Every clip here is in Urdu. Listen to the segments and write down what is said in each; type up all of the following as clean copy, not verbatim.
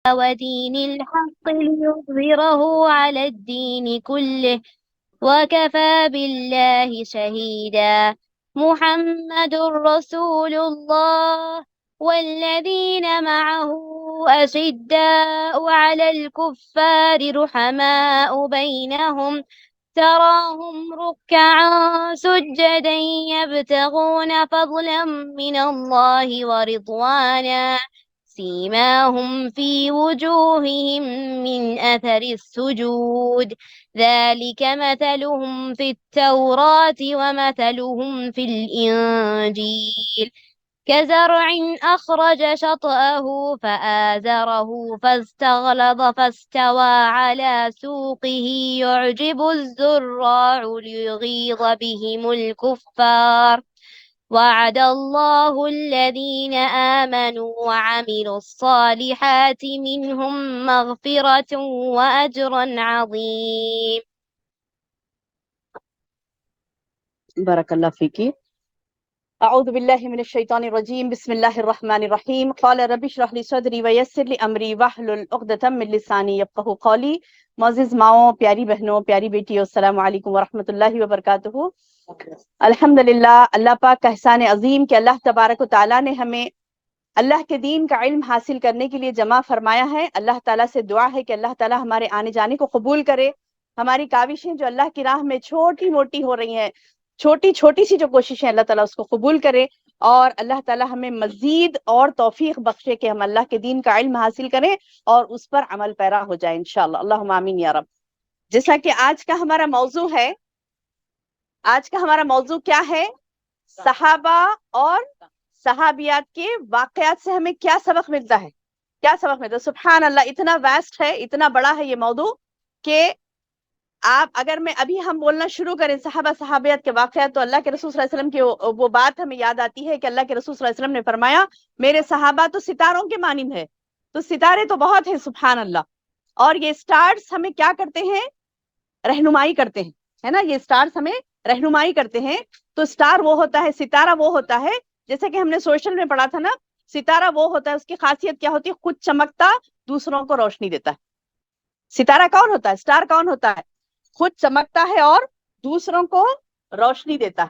ودين الحق ليظهره على الدين كله وكفى بالله شهيدا. محمد رسول الله والذين معه أشداء على الكفار رحماء بينهم تراهم ركعا سجدا يبتغون فضلا من الله ورضوانا سيماهم في وجوههم من أثر السجود ذلك مثلهم في التوراة ومثلهم في الإنجيل كزرع أخرج شطأه فآزره فاستغلظ فاستوى على سوقه يعجب الزراع ليغيظ بهم الكفار وعد الله الذين آمنوا وعملوا الصالحات منهم مغفرة وأجرا عظيم. بارک اللہ فیکی. اعوذ باللہ من الشیطان الرجیم. بسم اللہ الرحمن الرحیم. قال رب اشرح لي صدری ویسر لي امری واحلل عقدۃ من لسانی یفقہوا قولی. معزز ماؤں، پیاری بہنوں، پیاری بیٹیوں، السلام علیکم ورحمۃ اللہ وبرکاتہ. الحمدللہ، اللہ پاک کا احسان عظیم کہ اللہ تبارک و تعالیٰ نے ہمیں اللہ کے دین کا علم حاصل کرنے کے لیے جمع فرمایا ہے. اللہ تعالیٰ سے دعا ہے کہ اللہ تعالیٰ ہمارے آنے جانے کو قبول کرے. ہماری کاوشیں جو اللہ کی راہ میں چھوٹی موٹی ہو رہی ہیں، چھوٹی چھوٹی سی جو کوششیں، اللہ تعالیٰ اس کو قبول کرے، اور اللہ تعالیٰ ہمیں مزید اور توفیق بخشے کہ ہم اللہ کے دین کا علم حاصل کریں اور اس پر عمل پیرا ہو جائیں انشاءاللہ. اللہم آمین یا رب. جیسا کہ آج کا ہمارا موضوع ہے، آج کا ہمارا موضوع کیا ہے؟ صحابہ اور صحابیات کے واقعات سے ہمیں کیا سبق ملتا ہے، کیا سبق ملتا ہے؟ سبحان اللہ، اتنا واسٹ ہے، اتنا بڑا ہے یہ موضوع کہ آپ اگر میں ابھی ہم بولنا شروع کریں صحابہ صحابیات کے واقعات، تو اللہ کے رسول صلی اللہ علیہ وسلم کی وہ بات ہمیں یاد آتی ہے کہ اللہ کے رسول صلی اللہ علیہ وسلم نے فرمایا میرے صحابہ تو ستاروں کے مانند ہے. تو ستارے تو بہت ہیں سبحان اللہ، اور یہ سٹارز ہمیں کیا کرتے ہیں؟ رہنمائی کرتے ہیں، ہے نا؟ یہ سٹارز ہمیں رہنمائی کرتے ہیں. تو سٹار وہ ہوتا ہے، ستارہ وہ ہوتا ہے، جیسے کہ ہم نے سوشل میں پڑھا تھا نا، ستارہ وہ ہوتا ہے، اس کی خاصیت کیا ہوتی ہے؟ خود چمکتا، دوسروں کو روشنی دیتا ہے. ستارہ کون ہوتا ہے؟ سٹار کون ہوتا ہے؟ خود چمکتا ہے اور دوسروں کو روشنی دیتا ہے.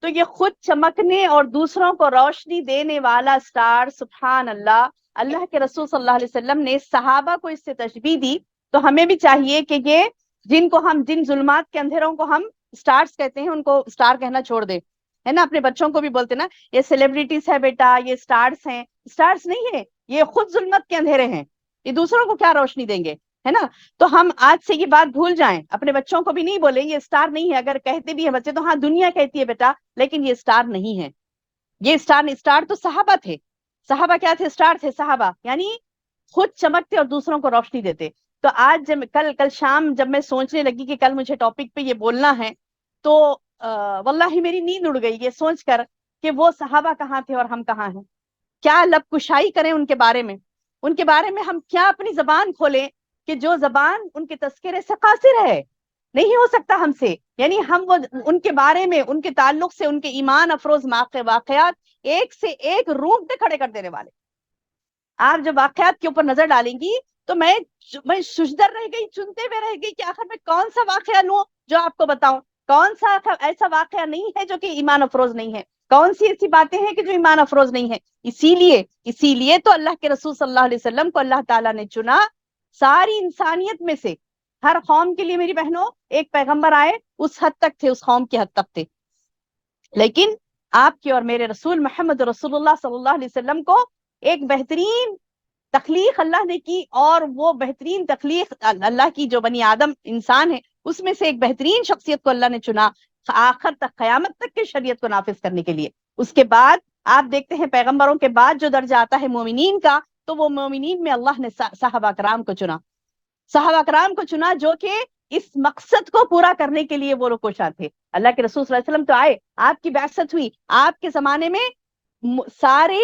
تو یہ خود چمکنے اور دوسروں کو روشنی دینے والا سٹار، سبحان اللہ، اللہ کے رسول صلی اللہ علیہ وسلم نے صحابہ کو اس سے تشبیہ دی. تو ہمیں بھی چاہیے کہ یہ جن ظلمات کے اندھیروں کو ہم سٹارز کہتے ہیں، ان کو سٹار کہنا چھوڑ دے، ہے نا؟ اپنے بچوں کو بھی بولتے نا یہ سیلیبریٹیز ہے بیٹا، یہ سٹارز ہیں. سٹارز نہیں ہے، یہ خود ظلمت کے اندھیرے ہیں. یہ دوسروں کو کیا روشنی دیں گے، ہے نا؟ تو ہم آج سے یہ بات بھول جائیں، اپنے بچوں کو بھی نہیں بولیں یہ سٹار نہیں ہے. اگر کہتے بھی ہیں بچے تو ہاں دنیا کہتی ہے بیٹا، لیکن یہ سٹار نہیں ہے. یہ سٹار تو صحابہ تھے. صحابہ کیا تھے؟ سٹار تھے. صحابہ یعنی خود چمکتے اور دوسروں کو روشنی دیتے. تو آج جب کل شام جب میں سوچنے لگی کہ کل مجھے ٹاپک پہ یہ بولنا ہے، تو واللہ میری نیند اڑ گئی یہ سوچ کر کہ وہ صحابہ کہاں تھے اور ہم کہاں ہیں. کیا لب کشائی کریں ان کے بارے میں، ان کے بارے میں ہم کیا اپنی زبان کھولیں کہ جو زبان ان کے تذکرے سے قاصر ہے. نہیں ہو سکتا ہم سے، یعنی ہم وہ ان کے بارے میں، ان کے تعلق سے، ان کے ایمان افروز واقعات ایک سے ایک رونگٹے کھڑے کر دینے والے. آپ جب واقعات کے اوپر نظر ڈالیں گی تو میں شجدر رہ گئی، چنتے ہوئے رہ گئی کہ آخر میں کون سا واقعہ لوں جو آپ کو بتاؤں. کون سا ایسا واقعہ نہیں ہے جو کہ ایمان افروز نہیں ہے، کون سی ایسی باتیں ہیں کہ جو ایمان افروز نہیں ہے. اسی لیے تو اللہ کے رسول صلی اللہ علیہ وسلم کو اللہ تعالیٰ نے چنا. ساری انسانیت میں سے ہر قوم کے لیے میری بہنوں ایک پیغمبر آئے، اس حد تک تھے، اس قوم کی حد تک تھے. لیکن آپ کے اور میرے رسول محمد رسول اللہ صلی اللہ علیہ وسلم کو ایک بہترین تخلیق اللہ نے کی، اور وہ بہترین تخلیق اللہ کی جو بنی آدم انسان ہے اس میں سے ایک بہترین شخصیت کو اللہ نے چنا آخر تک، قیامت تک کی شریعت کو نافذ کرنے کے لیے. اس کے بعد آپ دیکھتے ہیں پیغمبروں کے بعد جو درجہ آتا ہے مومنین کا، تو وہ مومنین میں اللہ نے صحابہ کرام کو چنا. صحابہ کرام کو چنا جو کہ اس مقصد کو پورا کرنے کے لیے وہ لوگ کوشاں تھے. اللہ کے رسول صلی اللہ علیہ وسلم تو آئے، آپ کی بعثت ہوئی، آپ کے زمانے میں سارے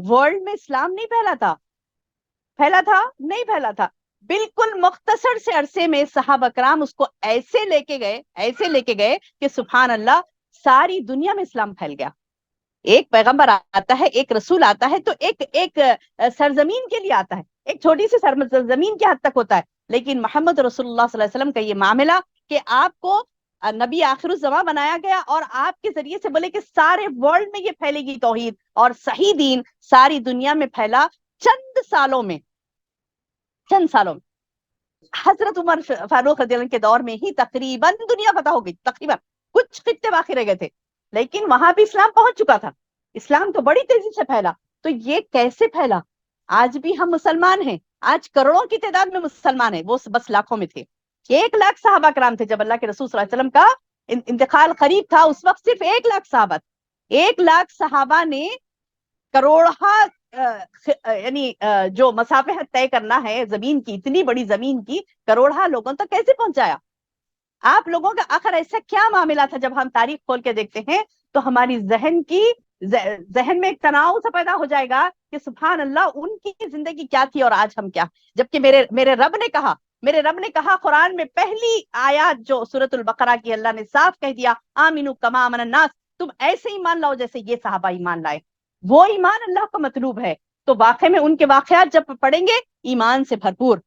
ورلڈ میں اسلام نہیں پھیلا تھا، نہیں پھیلا تھا. بالکل مختصر سے عرصے میں صحابہ کرام اس کو ایسے لے کے گئے کہ سبحان اللہ ساری دنیا میں اسلام پھیل گیا. ایک پیغمبر آتا ہے، ایک رسول آتا ہے تو ایک سرزمین کے لیے آتا ہے، ایک چھوٹی سی سرزمین کی حد تک ہوتا ہے. لیکن محمد رسول اللہ صلی اللہ علیہ وسلم کا یہ معاملہ کہ آپ کو نبی آخر الزماں بنایا گیا اور آپ کے ذریعے سے بولے کہ سارے ورلڈ میں یہ پھیلے گی توحید اور صحیح دین ساری دنیا میں پھیلا چند سالوں میں. حضرت عمر فاروق رضی اللہ عنہ کے دور میں ہی تقریباً دنیا فتح ہو گئی، تقریباً کچھ خطے باقی رہ گئے تھے، لیکن وہاں بھی اسلام پہنچ چکا تھا. اسلام تو بڑی تیزی سے پھیلا. تو یہ کیسے پھیلا؟ آج بھی ہم مسلمان ہیں، آج کروڑوں کی تعداد میں مسلمان ہیں، وہ بس لاکھوں میں تھے. 1 لاکھ صحابہ کرام تھے جب اللہ کے رسول صلی اللہ علیہ وسلم کا انتقال قریب تھا. اس وقت صرف 1 لاکھ صحابہ، 1 لاکھ صحابہ نے کروڑہ یعنی جو مسافت طے کرنا ہے زمین کی، اتنی بڑی زمین کی، کروڑہ لوگوں تک کیسے پہنچایا؟ آپ لوگوں کا آخر ایسا کیا معاملہ تھا؟ جب ہم تاریخ کھول کے دیکھتے ہیں تو ہماری ذہن میں ایک تناؤ سا پیدا ہو جائے گا کہ سبحان اللہ ان کی زندگی کیا تھی اور آج ہم کیا. جبکہ میرے رب نے کہا قرآن میں پہلی آیات جو سورۃ البقرہ کی، اللہ نے صاف کہہ دیا آمنو کما آمن الناس، تم ایسے ایمان لاؤ جیسے یہ صحابہ ایمان لائے. وہ ایمان اللہ کو مطلوب ہے. تو واقع میں ان کے واقعات جب پڑھیں گے ایمان سے بھرپور،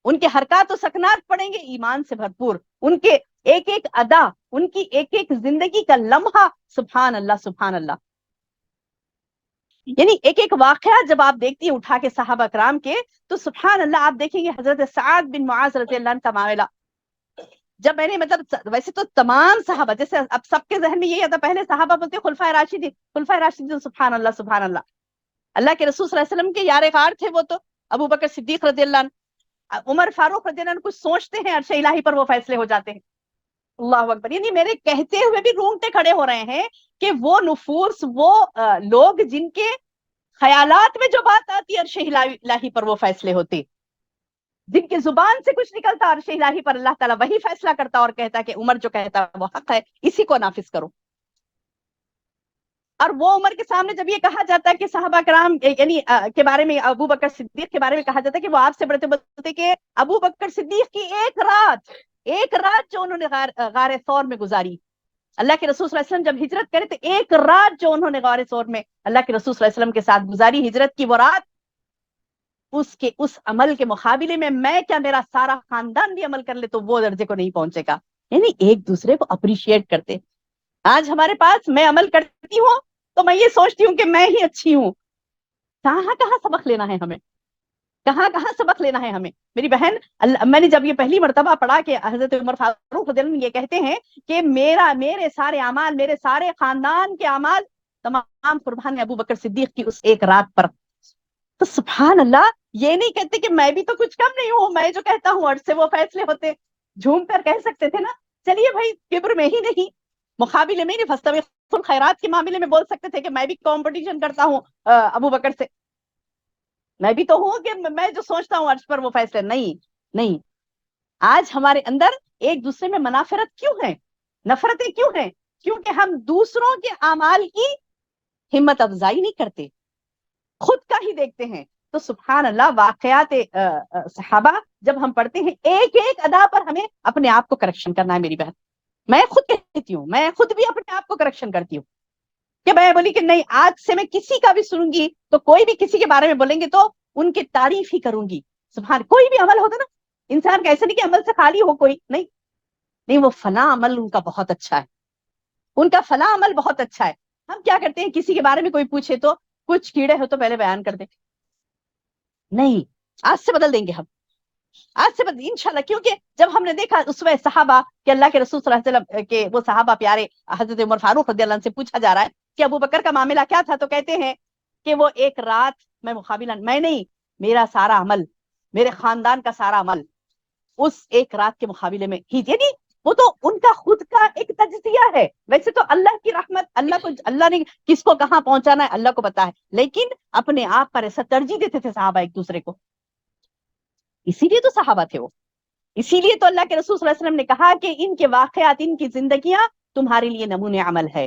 ان کے حرکات و سکنات پڑھیں گے ایمان سے بھرپور، ان کے ایک ایک ادا، ان کی ایک ایک زندگی کا لمحہ سبحان اللہ سبحان اللہ. یعنی ایک ایک واقعہ جب آپ دیکھتی ہیں اٹھا کے صحابہ کرام کے تو سبحان اللہ آپ دیکھیں گے حضرت سعد بن معاذ رضی اللہ عنہ کا معاملہ. جب میں نے مطلب ویسے تو تمام صحابہ، جیسے اب سب کے ذہن میں یہی آتا، پہلے صحابہ بولتے خلفائے راشدین سبحان اللہ سبحان اللہ. اللہ کے رسول صلی اللہ علیہ وسلم کے یار غار تھے وہ تو ابو بکر صدیق رضی اللہ عنہ، عمر فاروق رضی اللہ عنہ کچھ سوچتے ہیں عرش الہی پر وہ فیصلے ہو جاتے ہیں. اللہ اکبر. یعنی میرے کہتے ہوئے بھی رونگٹے کھڑے ہو رہے ہیں کہ وہ نفوس، وہ لوگ جن کے خیالات میں جو بات آتی ہے عرش الہی پر وہ فیصلے ہوتے، جن کی زبان سے کچھ نکلتا عرش الہی پر اللہ تعالیٰ وہی فیصلہ کرتا اور کہتا کہ عمر جو کہتا وہ حق ہے، اسی کو نافذ کرو. اور وہ عمر کے سامنے جب یہ کہا جاتا ہے کہ صحابہ کرام یعنی کے بارے میں، ابو بکر صدیق کے بارے میں کہا جاتا ہے کہ وہ آپ سے بولتے کہ ابو بکر صدیق کی ایک رات جو انہوں نے غار ثور میں گزاری، اللہ کے رسول صلی اللہ علیہ وسلم جب ہجرت کرے تو ایک رات جو انہوں نے غار ثور میں اللہ کے رسول صلی اللہ علیہ وسلم کے ساتھ گزاری ہجرت کی وہ رات، اس عمل کے مقابلے میں کیا میرا سارا خاندان بھی عمل کر لے تو وہ درجے کو نہیں پہنچے گا. یعنی ایک دوسرے کو اپریشیٹ کرتے. آج ہمارے پاس میں عمل کرتی ہوں تو میں یہ سوچتی ہوں کہ میں ہی اچھی ہوں. کہاں سبق لینا ہے ہمیں، کہاں سبق لینا ہے ہمیں. میری بہن، میں نے جب یہ پہلی مرتبہ پڑھا کہ حضرت عمر فاروق رضی اللہ عنہ یہ کہتے ہیں کہ میرے سارے اعمال، میرے سارے خاندان کے اعمال تمام قربان ابو بکر صدیق کی اس ایک رات پر. تو سبحان اللہ، یہ نہیں کہتے کہ میں بھی تو کچھ کم نہیں ہوں، میں جو کہتا ہوں عرش سے وہ فیصلے ہوتے. جھوم کر کہہ سکتے تھے نا چلیے بھائی کبر میں ہی نہیں، مقابلے میں نہیں، فاستبقوا الخیرات کے معاملے میں بول سکتے تھے کہ میں بھی کمپٹیشن کرتا ہوں ابو بکر سے، میں بھی تو ہوں کہ میں جو سوچتا ہوں عرش پر وہ فیصلے. نہیں. آج ہمارے اندر ایک دوسرے میں منافرت کیوں ہے، نفرتیں کیوں ہیں؟ کیونکہ ہم دوسروں کے اعمال کی ہمت افزائی نہیں کرتے، خود کا ہی دیکھتے ہیں. تو سبحان اللہ واقعات صحابہ جب ہم پڑھتے ہیں ایک ایک ادا پر ہمیں اپنے آپ کو کریکشن کرنا ہے. میری بہن، میں خود کہتی ہوں، میں خود بھی اپنے آپ کو کریکشن کرتی ہوں کہ میں بولی کہ نہیں، آج سے میں کسی کا بھی سنوں گی تو کوئی بھی کسی کے بارے میں بولیں گے تو ان کی تعریف ہی کروں گی. سبحان، کوئی بھی عمل ہوتا نا، انسان کا ایسا نہیں کہ عمل سے خالی ہو کوئی، نہیں وہ فلاں عمل ان کا بہت اچھا ہے، ان کا فلاں عمل بہت اچھا ہے. ہم کیا کرتے ہیں کسی کے بارے میں کوئی پوچھے تو کچھ کیڑے ہو تو پہلے بیان کر دیں. نہیں، آج سے بدل دیں گے ہم، آج سے انشاءاللہ. کیونکہ جب ہم نے دیکھا اسوہ صحابہ کہ اللہ کے رسول صلی اللہ علیہ وسلم کے وہ صحابہ پیارے حضرت عمر فاروق رضی اللہ عنہ سے پوچھا جا رہا ہے کہ ابو بکر کا معاملہ کیا تھا، تو کہتے ہیں کہ وہ ایک رات میں مقابلہ، میں نہیں، میرا سارا عمل، میرے خاندان کا سارا عمل اس ایک رات کے مقابلے میں ہی. یعنی وہ تو ان کا خود کا ایک تجزیہ ہے. ویسے تو اللہ کی رحمت، اللہ نے کس کو کہاں پہنچانا ہے اللہ کو پتا ہے، لیکن اپنے آپ پر ایسا ترجیح دیتے تھے صحابہ ایک دوسرے کو. اسی لیے تو صحابہ تھے وہ، اسی لیے تو اللہ کے رسول صلی اللہ علیہ وسلم نے کہا کہ ان کے واقعات، ان کی زندگیاں تمہارے لیے نمونے عمل ہے.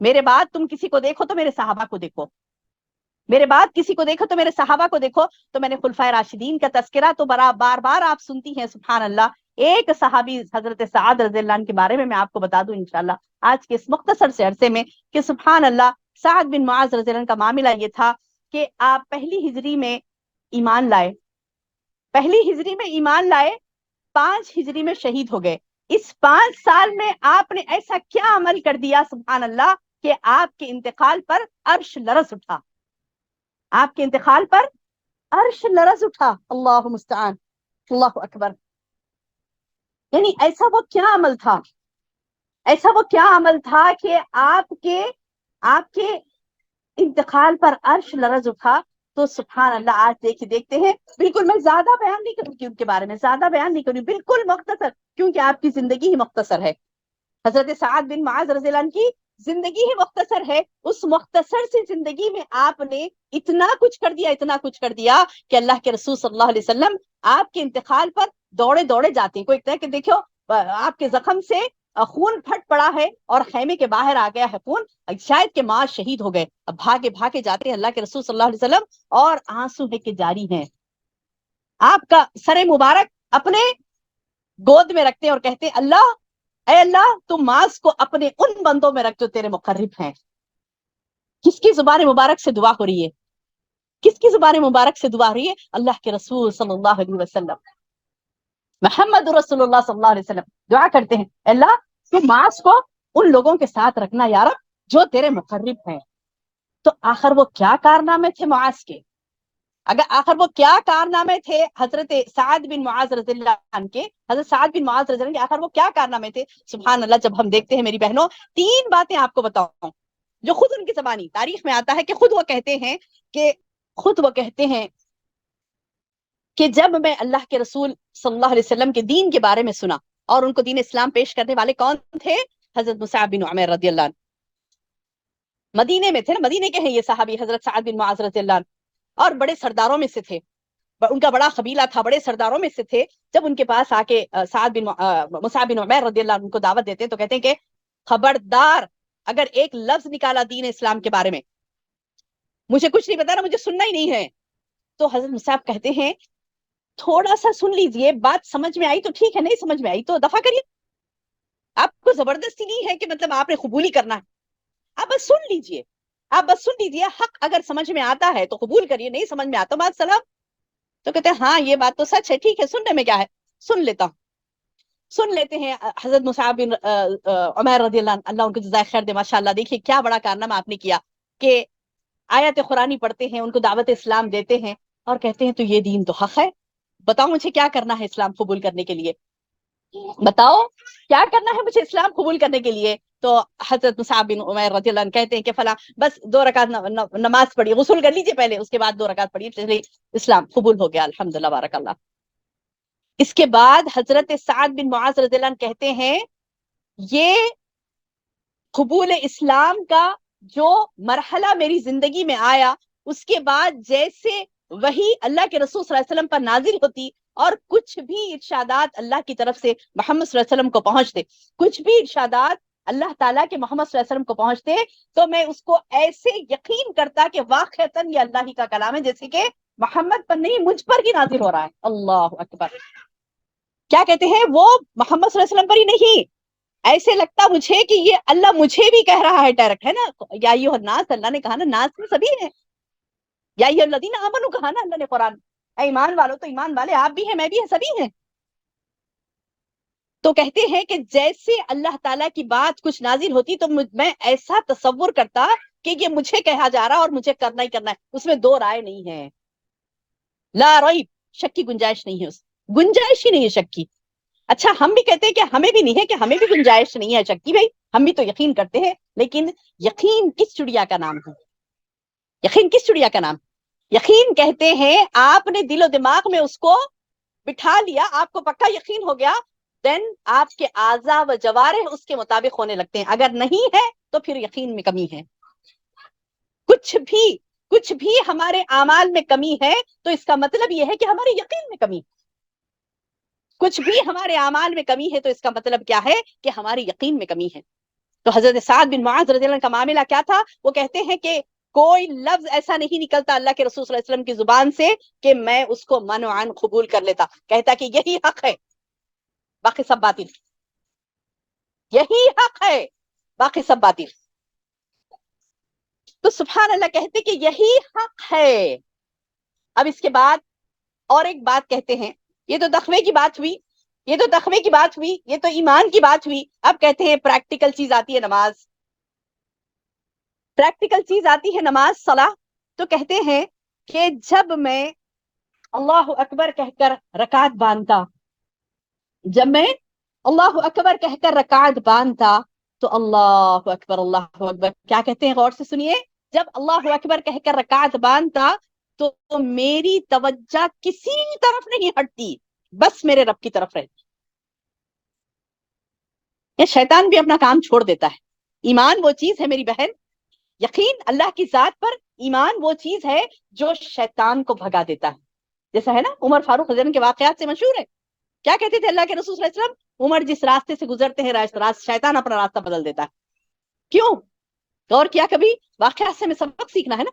میرے بعد تم کسی کو دیکھو تو میرے صحابہ کو دیکھو، میرے بعد کسی کو دیکھو تو میرے صحابہ کو دیکھو. تو میں نے خلفائے راشدین کا تذکرہ تو بار بار آپ سنتی ہیں. سبحان اللہ، ایک صحابی حضرت سعد رضی اللہ عنہ کے بارے میں آپ کو بتا دوں انشاءاللہ آج کے اس مختصر سے عرصے میں کہ سبحان اللہ سعد بن معاذ رضی اللہ عنہ کا معاملہ یہ تھا کہ آپ پہلی ہجری میں ایمان لائے، پہلی ہجری میں ایمان لائے، 5 ہجری میں شہید ہو گئے۔ اس 5 سال میں آپ نے ایسا کیا عمل کر دیا سبحان اللہ کہ آپ کے انتقال پر عرش لرز اٹھا، آپ کے انتقال پر عرش لرز اٹھا۔ اللہ مستعان، اللہ اکبر۔ یعنی ایسا وہ کیا عمل تھا، ایسا وہ کیا عمل تھا کہ آپ کے انتقال پر عرش لرز اٹھا۔ تو سبحان اللہ، آج دیکھتے ہیں، بالکل میں زیادہ بیان نہیں کروں گی ان کے بارے میں، زیادہ بیان نہیں کروں، بالکل مختصر، کیونکہ آپ کی زندگی ہی مختصر ہے۔ حضرت سعد بن معاذ رضی اللہ عنہ کی زندگی ہی مختصر ہے، اس مختصر سی زندگی میں آپ نے اتنا کچھ کر دیا، اتنا کچھ کر دیا کہ اللہ کے رسول صلی اللہ علیہ وسلم آپ کے انتقال پر دوڑے دوڑے جاتے ہیں۔ کوئی کہتا ہے کہ دیکھو آپ کے زخم سے خون پھٹ پڑا ہے اور خیمے کے باہر آ گیا ہے خون، شاید کہ ماں شہید ہو گئے، اب بھاگے بھاگے جاتے ہیں اللہ کے رسول صلی اللہ علیہ وسلم، اور آنسو ہے کہ جاری ہیں، آپ کا سر مبارک اپنے گود میں رکھتے ہیں اور کہتے ہیں اللہ، اے اللہ تم معاذ کو اپنے ان بندوں میں رکھ جو تیرے مقرب ہیں۔ کس کی زبان مبارک سے دعا ہو رہی ہے؟ کس کی زبان مبارک سے دعا ہو رہی ہے؟ اللہ کے رسول صلی اللہ علیہ وسلم، محمد رسول اللہ صلی اللہ علیہ وسلم دعا کرتے ہیں اللہ تو معاذ کو ان لوگوں کے ساتھ رکھنا یا رب جو تیرے مقرب ہیں۔ تو آخر وہ کیا کارنامے تھے معاذ کے؟ اگر آخر وہ کیا کارنامے تھے حضرت سعد بن معاذ رضی اللہ عنہ کے، حضرت سعد بن معاذ رضی اللہ عنہ کے آخر وہ کیا کارنامے تھے؟ سبحان اللہ، جب ہم دیکھتے ہیں میری بہنوں، 3 باتیں آپ کو بتاؤں جو خود ان کی زبانی تاریخ میں آتا ہے کہ خود وہ کہتے ہیں کہ جب میں اللہ کے رسول صلی اللہ علیہ وسلم کے دین کے بارے میں سنا، اور ان کو دین اسلام پیش کرنے والے کون تھے؟ حضرت مصعب بن عمیر رضی اللہ عنہ، مدینے میں تھے نا، مدینے کے ہیں یہ صحابی حضرت سعد بن معاذ رضی اللہ عنہ، اور بڑے سرداروں میں سے تھے، ان کا بڑا قبیلہ تھا، بڑے سرداروں میں سے تھے۔ جب ان کے پاس آ کے مصعب بن عمیر رضی اللہ عنہ کو دعوت دیتے ہیں تو کہتے ہیں کہ خبردار اگر ایک لفظ نکالا دین اسلام کے بارے میں، مجھے کچھ نہیں پتا نا، مجھے سننا ہی نہیں ہے۔ تو حضرت مصعب کہتے ہیں تھوڑا سا سن لیجئے، بات سمجھ میں آئی تو ٹھیک ہے، نہیں سمجھ میں آئی تو دفع کریے، آپ کو زبردستی نہیں ہے کہ مطلب آپ نے قبول ہی کرنا ہے، آپ بس سن لیجئے، آپ بس سن لیجئے، حق اگر سمجھ میں آتا ہے تو قبول کریے، نہیں سمجھ میں آتا بات سلام۔ تو کہتے ہیں ہاں یہ بات تو سچ ہے، ٹھیک ہے، سننے میں کیا ہے، سن لیتا ہوں۔ سن لیتے ہیں حضرت مصعب بن عمیر رضی اللہ عنہ، اللہ ان کو جزائے خیر دے، ماشاءاللہ دیکھیے کیا بڑا کارنامہ آپ نے کیا کہ آیت قرآنی پڑھتے ہیں، ان کو دعوت اسلام دیتے ہیں اور کہتے ہیں تو یہ دین تو حق ہے، بتاؤ مجھے کیا کرنا ہے اسلام قبول کرنے کے لیے، بتاؤ کیا کرنا ہے مجھے اسلام قبول کرنے کے لیے۔ تو حضرت مصعب بن عمیر رضی اللہ عنہ کہتے ہیں کہ فلاں بس 2 رکعت نماز پڑھیے، غسل کر لیجیے پہلے، اس کے بعد 2 رکعت پڑھیے، اسلام قبول ہو گیا، الحمدللہ بارک اللہ۔ اس کے بعد حضرت سعد بن معاذ رضی اللہ عنہ کہتے ہیں یہ قبول اسلام کا جو مرحلہ میری زندگی میں آیا، اس کے بعد جیسے وہی اللہ کے رسول صلی اللہ علیہ وسلم پر نازل ہوتی اور کچھ بھی ارشادات اللہ کی طرف سے محمد صلی اللہ علیہ وسلم کو پہنچتے، کچھ بھی ارشادات اللہ تعالیٰ کے محمد صلی اللہ علیہ وسلم کو پہنچتے، تو میں اس کو ایسے یقین کرتا کہ واقعتاً یہ اللہ ہی کا کلام ہے، جیسے کہ محمد پر نہیں مجھ پر ہی نازل ہو رہا ہے۔ اللہ اکبر۔ کیا کہتے ہیں وہ محمد صلی اللہ علیہ وسلم پر ہی نہیں، ایسے لگتا مجھے کہ یہ اللہ مجھے بھی کہہ رہا ہے ڈائریکٹ، ہے نا، یا ایھا الناس، اللہ نے کہا نا ناس میں سبھی ہیں، یا ایھا الذین آمنوا کہا نا اللہ نے قرآن، اے ایمان والو، تو ایمان والے آپ بھی ہیں، میں بھی ہیں، سبھی ہیں۔ تو کہتے ہیں کہ جیسے اللہ تعالیٰ کی بات کچھ نازل ہوتی تو میں ایسا تصور کرتا کہ یہ مجھے کہا جا رہا اور مجھے کرنا ہی کرنا ہے، اس میں 2 رائے نہیں ہے، لا ریب، شک کی گنجائش نہیں ہے، اس گنجائش ہی نہیں ہے شک کی۔ اچھا ہم بھی کہتے ہیں کہ ہمیں بھی نہیں ہے، کہ ہمیں بھی گنجائش نہیں ہے شک کی، بھائی ہم بھی تو یقین کرتے ہیں، لیکن یقین کس چڑیا کا نام ہے؟ یقین کس چڑیا کا نام؟ یقین کہتے ہیں آپ نے دل و دماغ میں اس کو بٹھا لیا، آپ کو پکا یقین ہو گیا، دین آپ کے اعضاء و جوارح اس کے مطابق ہونے لگتے ہیں، اگر نہیں ہے تو پھر یقین میں کمی ہے۔ کچھ بھی ہمارے اعمال میں کمی ہے تو اس کا مطلب یہ ہے کہ ہمارے یقین میں کمی، کچھ بھی ہمارے اعمال میں کمی ہے تو اس کا مطلب کیا ہے کہ ہمارے یقین میں کمی ہے۔ تو حضرت سعد بن معاذ رضی اللہ عنہ کا معاملہ کیا تھا؟ وہ کہتے ہیں کہ کوئی لفظ ایسا نہیں نکلتا اللہ کے رسول صلی اللہ علیہ وسلم کی زبان سے کہ میں اس کو منعن قبول کر لیتا، کہتا کہ یہی حق ہے باقی سب باطل، یہی حق ہے باقی سب باطل۔ تو سبحان اللہ کہتے کہ یہی حق ہے. اب اس کے بعد اور ایک بات کہتے ہیں, یہ تو تقوی کی بات ہوئی, یہ تو تقوی کی بات ہوئی, یہ تو ایمان کی بات ہوئی. اب کہتے ہیں پریکٹیکل چیز آتی ہے نماز, پریکٹیکل چیز آتی ہے نماز, صلاح. تو کہتے ہیں کہ جب میں اللہ اکبر کہہ کر رکعت باندھتا, جب میں اللہ اکبر کہہ کر رکعت باندھتا تو اللہ اکبر اللہ اکبر, کیا کہتے ہیں غور سے سنیے, جب اللہ اکبر کہہ کر رکعت باندھتا تو میری توجہ کسی طرف نہیں ہٹتی, بس میرے رب کی طرف رہتی. یہ شیطان بھی اپنا کام چھوڑ دیتا ہے. ایمان وہ چیز ہے میری بہن, یقین اللہ کی ذات پر ایمان وہ چیز ہے جو شیطان کو بھگا دیتا ہے. جیسا ہے نا عمر فاروق رضی اللہ عنہ کے واقعات سے مشہور ہے, کیا کہتے تھے اللہ کے رسول صلی اللہ علیہ وسلم, عمر جس راستے سے گزرتے ہیں شیطان اپنا راستہ بدل دیتا ہے. کیوں؟ غور کیا کبھی؟ واقعات سے ہمیں سبق سیکھنا ہے نا.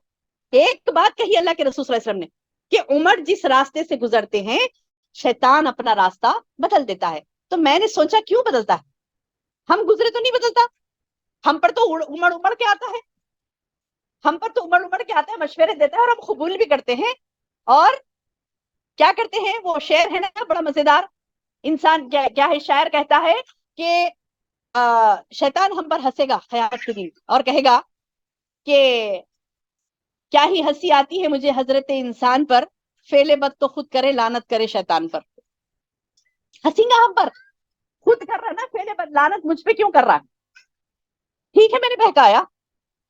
ایک بات کہی اللہ کے رسول صلی اللہ علیہ وسلم نے کہ عمر جس راستے سے گزرتے ہیں شیطان اپنا راستہ بدل دیتا ہے. تو میں نے سوچا کیوں بدلتا ہے, ہم گزرے تو نہیں بدلتا, ہم پر تو عمر کے آتا ہے, ہم پر تو عمر کے آتا ہے, مشورے دیتا ہے اور ہم قبول بھی کرتے ہیں. اور کیا کرتے ہیں, وہ شعر ہے نا بڑا مزیدار, انسان کیا ہے, شاعر کہتا ہے کہ شیطان ہم پر ہنسے گا قیامت کے دن اور کہے گا کہ کیا ہی ہنسی آتی ہے مجھے حضرت انسان پر, فعل بد تو خود کرے لعنت کرے شیطان پر. ہنسی گا ہم پر, خود کر رہا نا فعل بد, لعنت مجھ پہ کیوں کر رہا ہے. ٹھیک ہے میں نے بہکایا,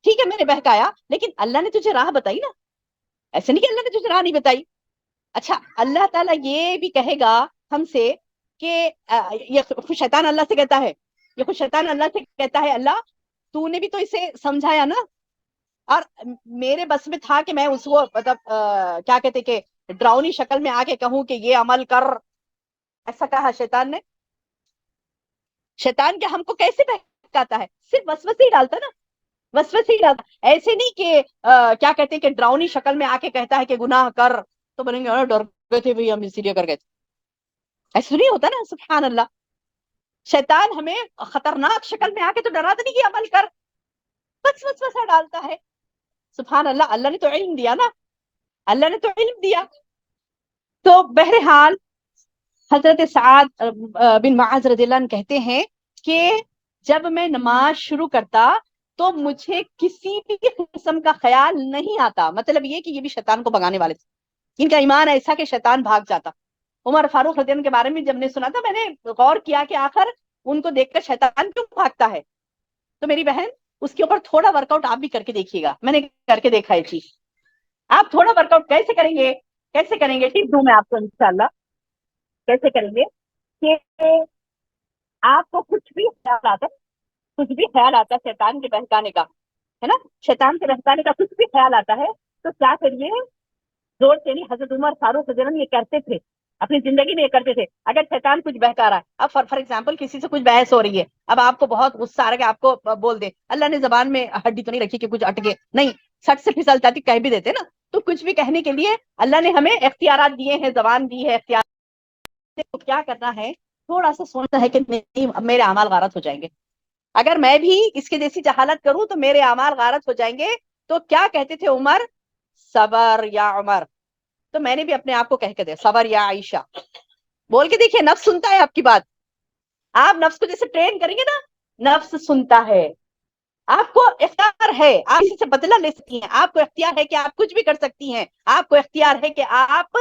ٹھیک ہے میں نے بہکایا, لیکن اللہ نے تجھے راہ بتائی نا, ایسے نہیں کہ اللہ نے تجھے راہ نہیں بتائی. اچھا اللہ تعالیٰ یہ بھی کہے گا ہم سے کہ یہ خود شیطان اللہ سے کہتا ہے, یہ خود شیطان اللہ سے کہتا ہے اللہ تو نے بھی تو اسے سمجھایا نا, اور میرے بس میں تھا کہ میں اس کو مطلب کیا کہتے کہ ڈراؤنی شکل میں آ کے کہوں کہ یہ عمل کر, ایسا کہا شیطان نے. شیطان کیا ہم کو کیسے بہکاتا ہے, صرف وسوسے ہی ڈالتا نا, وسوسے ہی ڈالتا, ایسے نہیں کہ کیا کہتے کہ ڈراؤنی شکل میں آ کے کہتا ہے کہ گناہ کر, تو بولیں گے ڈر گئے تھے بھائی ہم اسی لیے کر گئے تھے. ایسا نہیں ہوتا نا. سبحان اللہ, شیطان ہمیں خطرناک شکل میں آ کے تو ڈراتا نہیں کہ عمل کر, بس وسوسہ ڈالتا ہے. سبحان اللہ, اللہ نے تو علم دیا نا, اللہ نے تو علم دیا. تو بہرحال حضرت سعد بن معاذ رضی اللہ عنہ کہتے ہیں کہ جب میں نماز شروع کرتا تو مجھے کسی بھی قسم کا خیال نہیں آتا, مطلب یہ کہ یہ بھی شیطان کو بھگانے والے تھے, ان کا ایمان ایسا کہ شیطان بھاگ جاتا. عمر فاروق رضی اللہ عنہ کے بارے میں جب نے سنا تھا, میں نے غور کیا کہ آخر ان کو دیکھ کر شیطان کیوں بھاگتا ہے. تو میری بہن اس کے اوپر تھوڑا ورک آؤٹ آپ بھی کر کے دیکھیے گا, میں نے کر کے دیکھا ہے چیز. آپ تھوڑا ورک آؤٹ کیسے کریں گے, کیسے کریں گے, ٹپ دوں میں آپ کو انشاءاللہ کیسے کریں گے. کہ آپ کو کچھ بھی خیال آتا ہے, کچھ بھی خیال آتا ہے شیطان کے بہکانے کا, ہے نا, شیطان کے بہکانے کا کچھ بھی خیال آتا ہے تو کیا کریے, زور سے نہیں. حضرت عمر فاروق رضی اللہ عنہ یہ کرتے تھے, اپنی زندگی میں یہ کرتے تھے. اگر شیطان کچھ بہکا رہا ہے, اب فار ایگزامپل کسی سے کچھ بحث ہو رہی ہے, اب آپ کو بہت غصہ آ رہا ہے کہ آپ کو بول دے, اللہ نے زبان میں ہڈی تو نہیں رکھی کہ کچھ اٹکے, نہیں, سٹ سے پھسل جاتی, کہہ بھی دیتے نا. تو کچھ بھی کہنے کے لیے اللہ نے ہمیں اختیارات دیے ہیں, زبان دی ہے, اختیار. تو کیا کرنا ہے, تھوڑا سا سوچنا ہے کہ نہیں اب میرے اعمال غارت ہو جائیں گے, اگر میں بھی اس کے جیسی جہالت کروں تو میرے اعمال غارت ہو جائیں گے. تو کیا کہتے تھے عمر, صبر یا عمر. تو میں نے بھی اپنے آپ کو کہہ کے دیا صبر یا عائشہ, بول کے دیکھیے, نفس سنتا ہے آپ کی بات. آپ نفس کو جیسے ٹرین کریں گے نا, نفس سنتا ہے. آپ کو اختیار ہے, آپ اس سے بدلہ لے سکتی ہیں, آپ کو اختیار ہے کہ آپ کچھ بھی کر سکتی ہیں, آپ کو اختیار ہے کہ آپ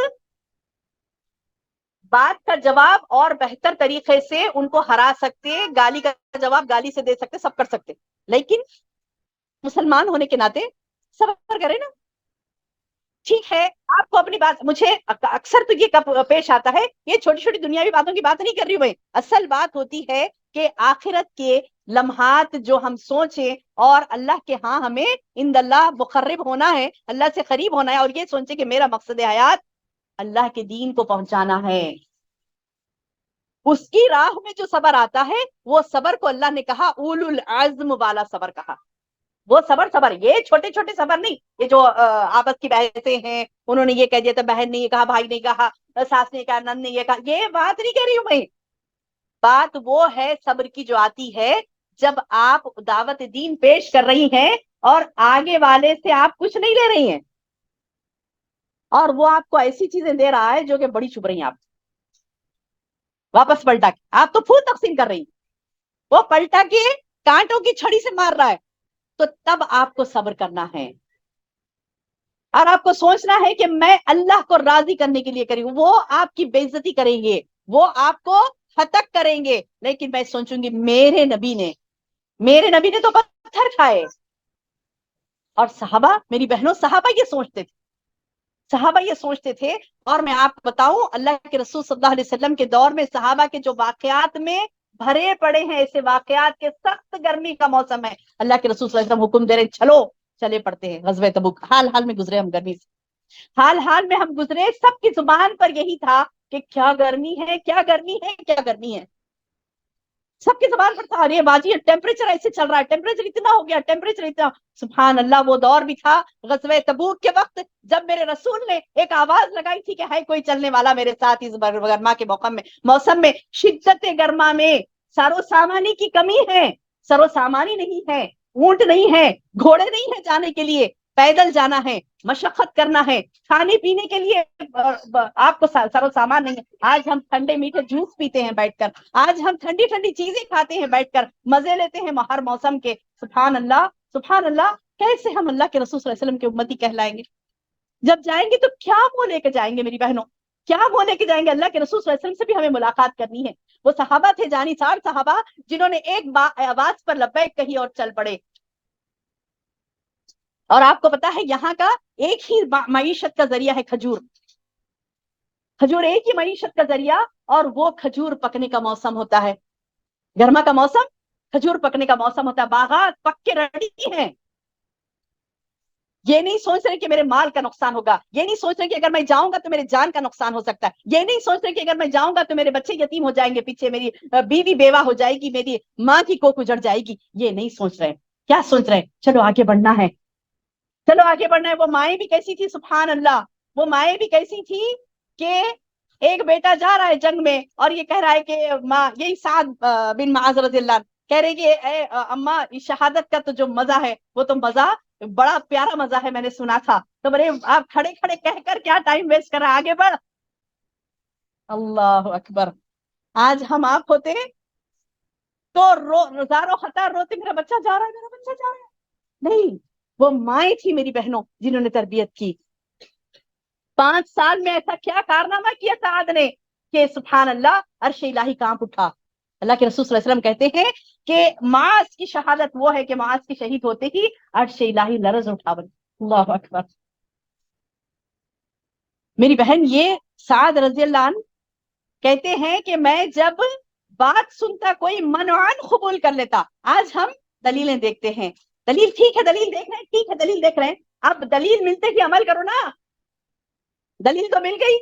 بات کا جواب اور بہتر طریقے سے ان کو ہرا سکتے, گالی کا جواب گالی سے دے سکتے, سب کر سکتے. لیکن مسلمان ہونے کے ناطے صبر کریں نا. ٹھیک ہے, آپ کو اپنی بات, مجھے اکثر تو یہ پیش آتا ہے, یہ چھوٹی چھوٹی دنیاوی باتوں کی بات نہیں کر رہی ہوں میں, اصل بات ہوتی ہے کہ آخرت کے لمحات جو ہم سوچیں اور اللہ کے ہاں ہمیں عند اللہ مقرب ہونا ہے, اللہ سے قریب ہونا ہے, اور یہ سوچیں کہ میرا مقصد حیات اللہ کے دین کو پہنچانا ہے. اس کی راہ میں جو صبر آتا ہے وہ صبر کو اللہ نے کہا اولو العزم والا صبر کہا. وہ صبر, یہ چھوٹے چھوٹے صبر نہیں, یہ جو آپس کی بحثیں ہیں, انہوں نے یہ کہہ دیا تھا, بہن نے یہ کہا, بھائی نے کہا, ساس نے کہا, نند نے یہ کہا, یہ بات نہیں کہہ رہی ہوں میں. بات وہ ہے صبر کی جو آتی ہے جب آپ دعوت دین پیش کر رہی ہیں اور آگے والے سے آپ کچھ نہیں لے رہی ہیں، اور وہ آپ کو ایسی چیزیں دے رہا ہے جو کہ بڑی چبھ رہی ہیں آپ واپس پلٹا کے، آپ تو پھول تقسیم کر رہی ہیں، وہ پلٹا کے کانٹوں کی چھڑی سے مار رہا ہے، تو تب آپ کو صبر کرنا ہے اور آپ کو سوچنا ہے کہ میں اللہ کو راضی کرنے کے لیے کری ہوں. وہ آپ کی بے عزتی کریں گے، وہ آپ کو ہتک کریں گے، لیکن میں سوچوں گی میرے نبی نے تو پتھر کھائے. اور صحابہ، میری بہنوں، صحابہ یہ سوچتے تھے. اور میں آپ کو بتاؤں، اللہ کے رسول صلی اللہ علیہ وسلم کے دور میں صحابہ کے جو واقعات میں بھرے پڑے ہیں، ایسے واقعات کے، سخت گرمی کا موسم ہے، اللہ کے رسول صلی اللہ علیہ وسلم حکم دے رہے چلو چلے پڑتے ہیں غزوہ تبوک. حال میں گزرے ہم گرمی سے، حال میں ہم گزرے. سب کی زبان پر یہی تھا کہ کیا گرمی ہے، کیا گرمی ہے، کیا گرمی ہے. سب کی زبان پر تھا، ارے باجی ٹیمپریچر ایسے چل رہا ہے، ٹیمپریچر اتنا ہو گیا، ٹیمپریچر اتنا. سبحان اللہ، وہ دور بھی تھا غزوہ تبوک کے وقت جب میرے رسول نے ایک آواز لگائی تھی کہ ہے کوئی چلنے والا میرے ساتھ اس گرما کے موسم میں. شدت گرما میں سارو سامانی کی کمی ہے، سارو سامانی نہیں ہے، اونٹ نہیں ہے، گھوڑے نہیں ہے جانے کے لیے، پیدل جانا ہے، مشقت کرنا ہے، کھانے پینے کے لیے آپ کو سارو سامان نہیں ہے. آج ہم ٹھنڈے میٹھے جوس پیتے ہیں بیٹھ کر، آج ہم ٹھنڈی ٹھنڈی چیزیں کھاتے ہیں بیٹھ کر، مزے لیتے ہیں ہر موسم کے. سبحان اللہ، سبحان اللہ. کیسے ہم اللہ کے رسول صلی اللہ علیہ وسلم کے امتی کہلائیں گے؟ جب جائیں گے تو کیا منہ لے کے جائیں گے میری بہنوں؟ کیا منہ لے کے جائیں گے؟ اللہ کے رسول صلی اللہ علیہ وسلم سے بھی ہمیں ملاقات کرنی ہے. وہ صحابہ تھے، جانی سار صحابہ، جنہوں نے ایک آواز پر لبیک کہی اور چل پڑے. اور آپ کو پتا ہے یہاں کا ایک ہی معیشت کا ذریعہ ہے کھجور. کھجور ایک ہی معیشت کا ذریعہ، اور وہ کھجور پکنے کا موسم ہوتا ہے. گرما کا موسم کھجور پکنے کا موسم ہوتا ہے. باغات پک کے ریڈی ہیں. یہ نہیں سوچ رہے کہ میرے مال کا نقصان ہوگا، یہ نہیں سوچ رہے کہ اگر میں جاؤں گا تو میرے جان کا نقصان ہو سکتا ہے، یہ نہیں سوچ رہے کہ اگر میں جاؤں گا تو میرے بچے یتیم ہو جائیں گے، پیچھے میری بیوی بیوہ ہو جائے گی، میری ماں کی کوکھ اجڑ جائے گی. یہ نہیں سوچ رہے. کیا سوچ رہے؟ چلو آگے بڑھنا ہے، چلو آگے بڑھنا ہے. وہ مائیں بھی کیسی تھی، سبحان اللہ، وہ مائیں بھی کیسی تھی کہ ایک بیٹا جا رہا ہے جنگ میں اور یہ کہہ رہا ہے کہ ماں، یہی سعد بن معاذ رضی اللہ عنہ کہہ رہے کہ اے اماں، شہادت کا تو جو مزہ ہے وہ تو مزہ بڑا پیارا مزہ ہے، میں نے سنا تھا. تو بڑے آپ کھڑے کھڑے کہہ کر کیا ٹائم ویسٹ کر رہا ہے، آگے بڑھ. اللہ اکبر. آج ہم آپ ہوتے تو زارو خطا روتے، میرا بچہ جا رہا ہے، میرا بچہ جا رہا ہے. نہیں، وہ مائیں تھی میری بہنوں جنہوں نے تربیت کی. 5 سال میں ایسا کیا کارنامہ کیا سعد نے کہ سبحان اللہ عرش الہی کانپ اٹھا. اللہ کے رسول صلی اللہ علیہ وسلم کہتے ہیں کہ معاذ کی شہادت وہ ہے کہ معاذ کی شہید ہوتے ہی عرش الہی لرز اٹھا. اللہ اکبر. میری بہن، یہ سعد رضی اللہ عنہ کہتے ہیں کہ میں جب بات سنتا کوئی منعن قبول کر لیتا. آج ہم دلیلیں دیکھتے ہیں، دلیل ٹھیک ہے، دلیل دیکھ رہے ہیں، ٹھیک ہے دلیل دیکھ رہے ہیں. اب دلیل ملتے ہی عمل کرو نا. دلیل تو مل گئی.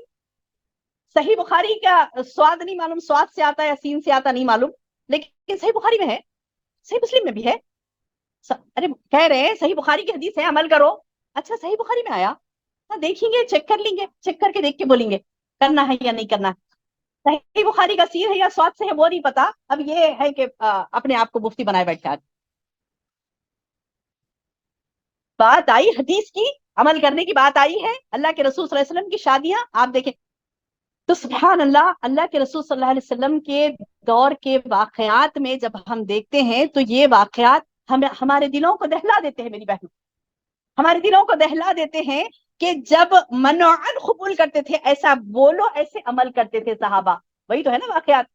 صحیح بخاری کا سواد نہیں معلوم، سواد سے آتا ہے یا سین سے آتا نہیں معلوم، لیکن صحیح بخاری میں ہے، صحیح مسلم میں بھی ہے. ارے کہہ رہے ہیں صحیح بخاری کی حدیث ہے، عمل کرو. اچھا صحیح بخاری میں آیا، دیکھیں گے، چیک کر لیں گے، چیک کر کے دیکھ کے بولیں گے کرنا ہے یا نہیں کرنا. صحیح بخاری کا سین ہے یا سواد سے ہے وہ نہیں پتا. اب یہ ہے کہ اپنے آپ کو مفتی بنائے بیٹھے. بات آئی حدیث کی، عمل کرنے کی بات آئی ہے. اللہ کے رسول صلی اللہ علیہ وسلم کی شادیاں آپ دیکھیں تو سبحان اللہ، اللہ کے رسول صلی اللہ علیہ وسلم کے دور کے واقعات میں جب ہم دیکھتے ہیں تو یہ واقعات ہمارے دلوں کو دہلا دیتے ہیں میری بہنوں، ہمارے دلوں کو دہلا دیتے ہیں کہ جب منعن قبول کرتے تھے، ایسا بولو، ایسے عمل کرتے تھے صحابہ. وہی تو ہے نا واقعات.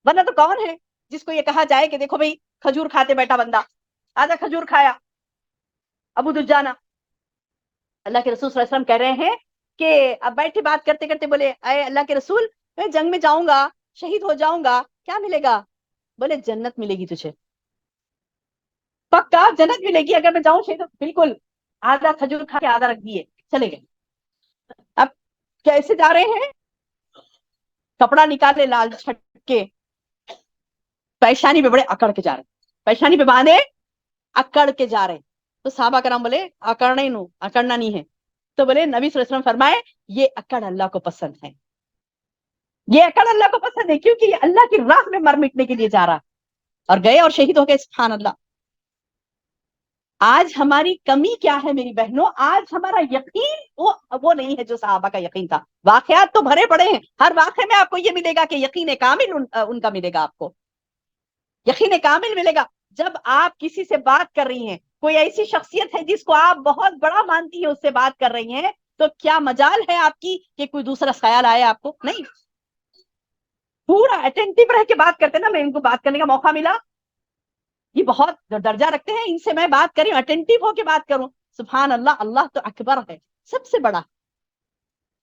ورنہ تو کون ہے جس کو یہ کہا جائے کہ دیکھو بھائی کھجور کھاتے بیٹھا بندہ، آدھا کھجور کھایا ابو دجانہ. اللہ کے رسول صلی اللہ علیہ وسلم کہہ رہے ہیں کہ اب بیٹھے بات کرتے کرتے بولے اے اللہ کے رسول، میں جنگ میں جاؤں گا، شہید ہو جاؤں گا، کیا ملے گا؟ بولے جنت ملے گی تجھے، پکا جنت ملے گی اگر میں جاؤں شہید. بالکل. آدھا کھجور کھا کے آدھا رکھ دیے، چلے گئے. اب کیسے جا رہے ہیں؟ کپڑا نکالے لال چھٹ کے پیشانی پہ بڑے اکڑ کے جا رہے، پیشانی پہ باندھے اکڑ کے جا رہے. تو صحابہ کرام بولے اکڑنا ہی نو، اکڑنا نہیں ہے. تو بولے نبی صلی اللہ علیہ وسلم فرمائے یہ اکڑ اللہ کو پسند ہے، یہ اکڑ اللہ کو پسند ہے، کیونکہ یہ اللہ کی راہ میں مر مٹنے کے لیے جا رہا. اور گئے اور شہید ہو گئے. سبحان اللہ. آج ہماری کمی کیا ہے میری بہنوں؟ آج ہمارا یقین وہ نہیں ہے جو صحابہ کا یقین تھا. واقعات تو بھرے پڑے ہیں، ہر واقعے میں آپ کو یہ ملے گا کہ یقین کامل ان کا ملے گا، آپ کو یقین کامل ملے گا. جب آپ کسی سے بات کر رہی ہیں، کوئی ایسی شخصیت ہے جس کو آپ بہت بڑا مانتی ہیں، اس سے بات کر رہی ہیں، تو کیا مجال ہے آپ کی کہ کوئی دوسرا خیال آئے آپ کو؟ نہیں. پورا اٹینٹو رہ کے بات کرتے نا. میں ان کو بات کرنے کا موقع ملا، یہ بہت درجہ رکھتے ہیں، ان سے میں بات کری، اٹینٹو ہو کے بات کروں. سبحان اللہ، اللہ تو اکبر ہے، سب سے بڑا.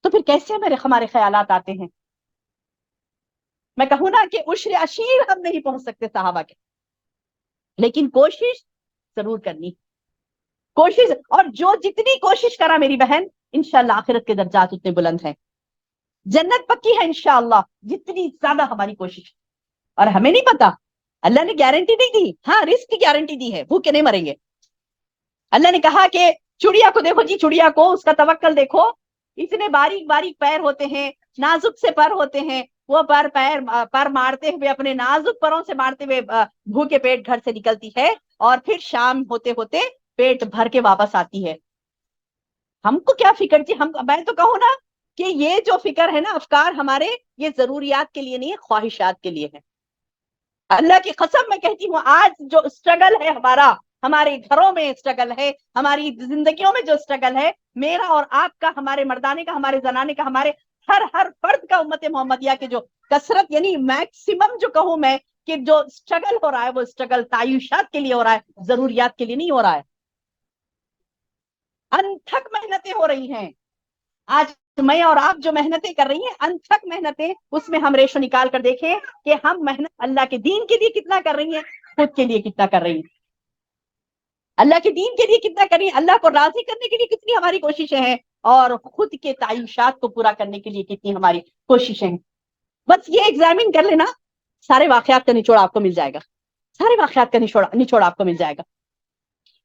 تو پھر کیسے ہمارے خیالات آتے ہیں؟ میں کہوں نا کہ عشر عشیر ہم نہیں پہنچ سکتے صحابہ کے، لیکن کوشش ضرور کرنی، کوشش. اور جو جتنی کوشش کرا میری بہن، انشاءاللہ آخرت کے درجات اتنے بلند ہیں، جنت پکی ہے انشاءاللہ، جتنی زیادہ ہماری کوشش. اور ہمیں نہیں پتا، اللہ نے گارنٹی نہیں دی، ہاں رزق کی گارنٹی دی ہے، بھوکے نہیں مریں گے. اللہ نے کہا کہ چڑیا کو دیکھو جی، چڑیا کو، اس کا توکل دیکھو، اتنے باریک باریک پیر ہوتے ہیں، نازک سے پر ہوتے ہیں، وہ پر مارتے ہوئے، اپنے نازک پروں سے مارتے ہوئے بھوکے پیٹ گھر سے نکلتی ہے، اور پھر شام ہوتے ہوتے پیٹ بھر کے واپس آتی ہے. ہم کو کیا فکر تھی؟ میں تو کہوں نا کہ یہ جو فکر ہے نا، افکار ہمارے، یہ ضروریات کے لیے نہیں ہے، خواہشات کے لیے ہے. اللہ کی قسم میں کہتی ہوں، آج جو اسٹرگل ہے ہمارے گھروں میں اسٹرگل ہے، ہماری زندگیوں میں جو اسٹرگل ہے، میرا اور آپ کا، ہمارے مردانے کا، ہمارے زنانے کا، ہمارے ہر فرد کا، امت محمدیہ کے جو کثرت، یعنی میکسیمم جو کہوں میں کہ جو اسٹرگل ہو رہا ہے، وہ اسٹرگل تعیشات کے لیے ہو رہا ہے، ضروریات کے لیے نہیں ہو رہا ہے. انتھک محنتیں ہو رہی ہیں آج. میں اور آپ جو محنتیں کر رہی ہیں، انتھک محنتیں، اس میں ہم ریشو نکال کر دیکھیں کہ ہم محنت اللہ کے دین کے لیے کتنا کر رہی ہیں، خود کے لیے کتنا کر رہی ہیں، اللہ کے دین کے لیے کتنا کر رہی ہیں، اللہ کو راضی کرنے کے لیے کتنی ہماری کوششیں ہیں، اور خود کے تعیشات کو پورا کرنے کے لیے کتنی ہماری کوششیں ہیں. بس یہ ایگزامن کر لینا، سارے واقعات کا نچوڑ آپ کو مل جائے گا، سارے واقعات کا نچوڑ آپ کو مل جائے گا.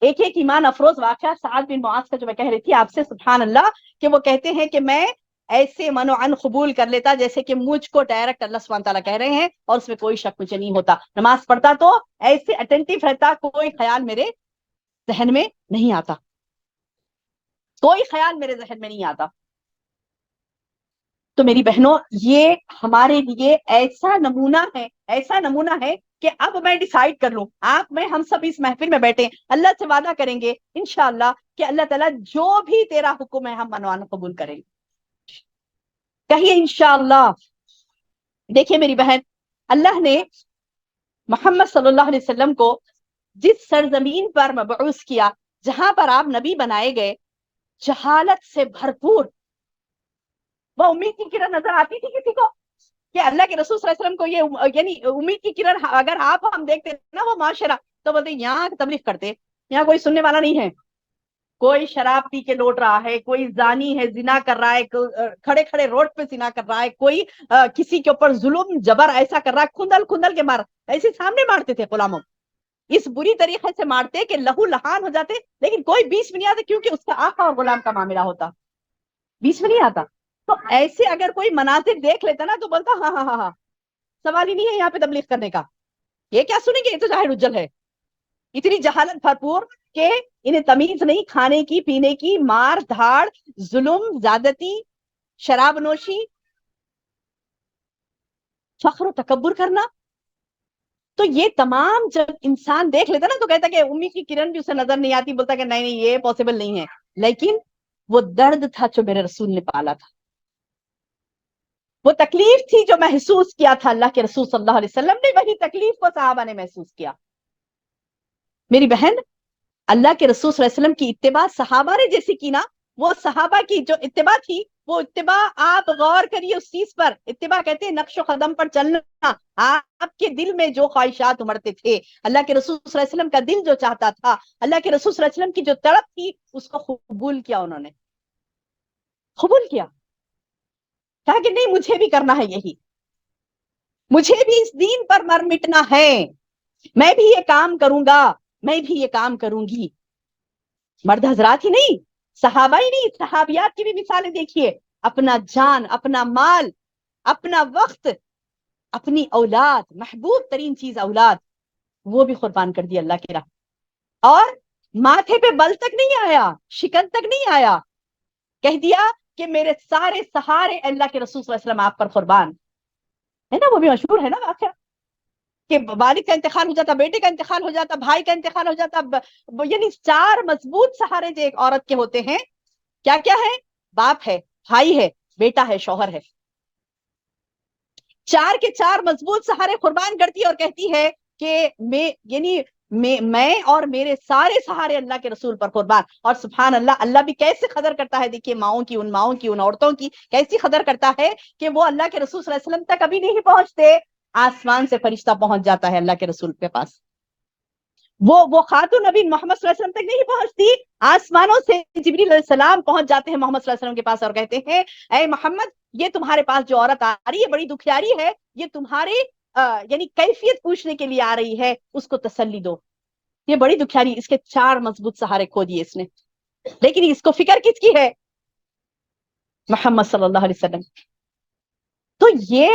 ایک ایمان افروز واقعہ سعد بن معاذ کا جو میں کہہ رہی تھی آپ سے، سبحان اللہ، کہ وہ کہتے ہیں کہ میں ایسے منوعن قبول کر لیتا جیسے کہ مجھ کو ڈائریکٹ اللہ سبحانہ تعالیٰ کہہ رہے ہیں، اور اس میں کوئی شک مجھے نہیں ہوتا. نماز پڑھتا تو ایسے اٹینٹو رہتا، کوئی خیال میرے ذہن میں نہیں آتا، کوئی خیال میرے ذہن میں نہیں آتا. تو میری بہنوں، یہ ہمارے لیے ایسا نمونہ ہے کہ اب میں ڈیسائیڈ کر لوں، آپ میں، ہم سب اس محفل میں بیٹھے اللہ سے وعدہ کریں گے انشاءاللہ کہ اللہ تعالیٰ جو بھی تیرا حکم ہے ہم منوانا قبول کریں گے. کہیے انشاءاللہ. دیکھیے میری بہن، اللہ نے محمد صلی اللہ علیہ وسلم کو جس سرزمین پر مبعوث کیا، جہاں پر آپ نبی بنائے گئے، جہالت سے بھرپور، وہ امید کی کرن نظر آتی تھی کسی کو کہ اللہ کے رسول صلی اللہ علیہ وسلم کو یہ، یعنی امید کی کرن اگر ہم دیکھتے نا وہ معاشرہ، تو بولتے یہاں تبلیغ کرتے، یہاں کوئی سننے والا نہیں ہے، کوئی شراب پی کے لوٹ رہا ہے، کوئی زانی ہے، زنا کر رہا ہے، کھڑے کھڑے روڈ پہ زنا کر رہا ہے، کوئی کسی کے اوپر ظلم جبر ایسا کر رہا ہے، کھندل کے مار، ایسے سامنے مارتے تھے غلاموں، اس بری طریقے سے مارتے کہ لہو لہان ہو جاتے، لیکن کوئی بیچ میں نہیں آتا، کیونکہ اس کا آقا اور غلام کا معاملہ ہوتا، بیچ میں نہیں آتا. تو ایسے اگر کوئی مناظر دیکھ لیتا نا، تو بولتا ہاں ہاں ہاں ہاں، سوال ہی نہیں ہے یہاں پہ تبلیغ کرنے کا، یہ کیا سنیں گے، یہ تو ظاہر اجل ہے. اتنی جہالت بھرپور کہ انہیں تمیز نہیں، کھانے کی، پینے کی، مار دھاڑ، ظلم، زیادتی، شراب نوشی، فخر و تکبر کرنا. تو یہ تمام جب انسان دیکھ لیتا نا، تو کہتا کہ امید کی کرن بھی اسے نظر نہیں آتی، بولتا کہ نہیں یہ پاسبل نہیں ہے. لیکن وہ درد تھا جو میرے رسول نے پالا تھا، وہ تکلیف تھی جو محسوس کیا تھا اللہ کے رسول صلی اللہ علیہ وسلم نے، وہی تکلیف کو صحابہ نے محسوس کیا. میری بہن، اللہ کے رسول صلی اللہ علیہ وسلم کی اتباع صحابہ نے جیسی کی نا، وہ صحابہ کی جو اتباع تھی، وہ اتباع آپ غور کریے اس چیز پر، اتباع کہتے ہیں نقش و قدم پر چلنا. آپ کے دل میں جو خواہشات امڑتے تھے، اللہ کے رسول صلی اللہ علیہ وسلم کا دل جو چاہتا تھا، اللہ کے رسول صلی اللہ علیہ وسلم کی جو تڑپ تھی، اس کو قبول کیا، انہوں نے قبول کیا، کہا کہ نہیں مجھے بھی کرنا ہے یہی، مجھے بھی اس دین پر مر مٹنا ہے، میں بھی یہ کام کروں گا، میں بھی یہ کام کروں گی. مرد حضرات ہی نہیں، صحابہ ہی نہیں، صحابیات کی بھی مثالیں دیکھیے، اپنا جان، اپنا مال، اپنا وقت، اپنی اولاد، محبوب ترین چیز اولاد، وہ بھی قربان کر دی اللہ کی راہ. اور ماتھے پہ بل تک نہیں آیا، شکن تک نہیں آیا، کہہ دیا کہ میرے سارے سہارے اللہ کے رسول صلی اللہ علیہ وسلم آپ پر قربان ہے نا. وہ بھی مشہور ہے نا واقعہ کہ والد کا انتقال ہو جاتا، بیٹے کا انتقال ہو جاتا، بھائی کا انتقال ہو جاتا. یعنی 4 مضبوط سہارے جو ایک عورت کے ہوتے ہیں، کیا کیا ہے؟ باپ ہے، بھائی ہے، بیٹا ہے، شوہر ہے. 4 کے 4 مضبوط سہارے قربان کرتی ہے اور کہتی ہے کہ میں اور میرے سارے سہارے اللہ کے رسول پر قربان. اور سبحان اللہ، اللہ بھی کیسے قدر کرتا ہے. دیکھیے ماؤں کی، ان عورتوں کی کیسی قدر کرتا ہے کہ وہ اللہ کے رسول صلی اللہ علیہ وسلم تک ابھی نہیں پہنچتے، آسمان سے فرشتہ پہنچ جاتا ہے اللہ کے رسول کے پاس. وہ خاتون نبی محمد صلی اللہ علیہ وسلم تک نہیں پہنچتی، آسمانوں سے جبریل علیہ السلام پہنچ جاتے ہیں محمد صلی اللہ علیہ وسلم کے پاس اور کہتے ہیں اے محمد، یہ تمہارے پاس جو عورت آ رہی ہے بڑی دکھیاری ہے، یہ تمہاری یعنی کیفیت پوچھنے کے لیے آ رہی ہے، اس کو تسلی دو. یہ بڑی دکھیاری، اس کے 4 مضبوط سہارے کھو دیے اس نے، لیکن اس کو فکر کس کی ہے؟ محمد صلی اللہ علیہ وسلم. تو یہ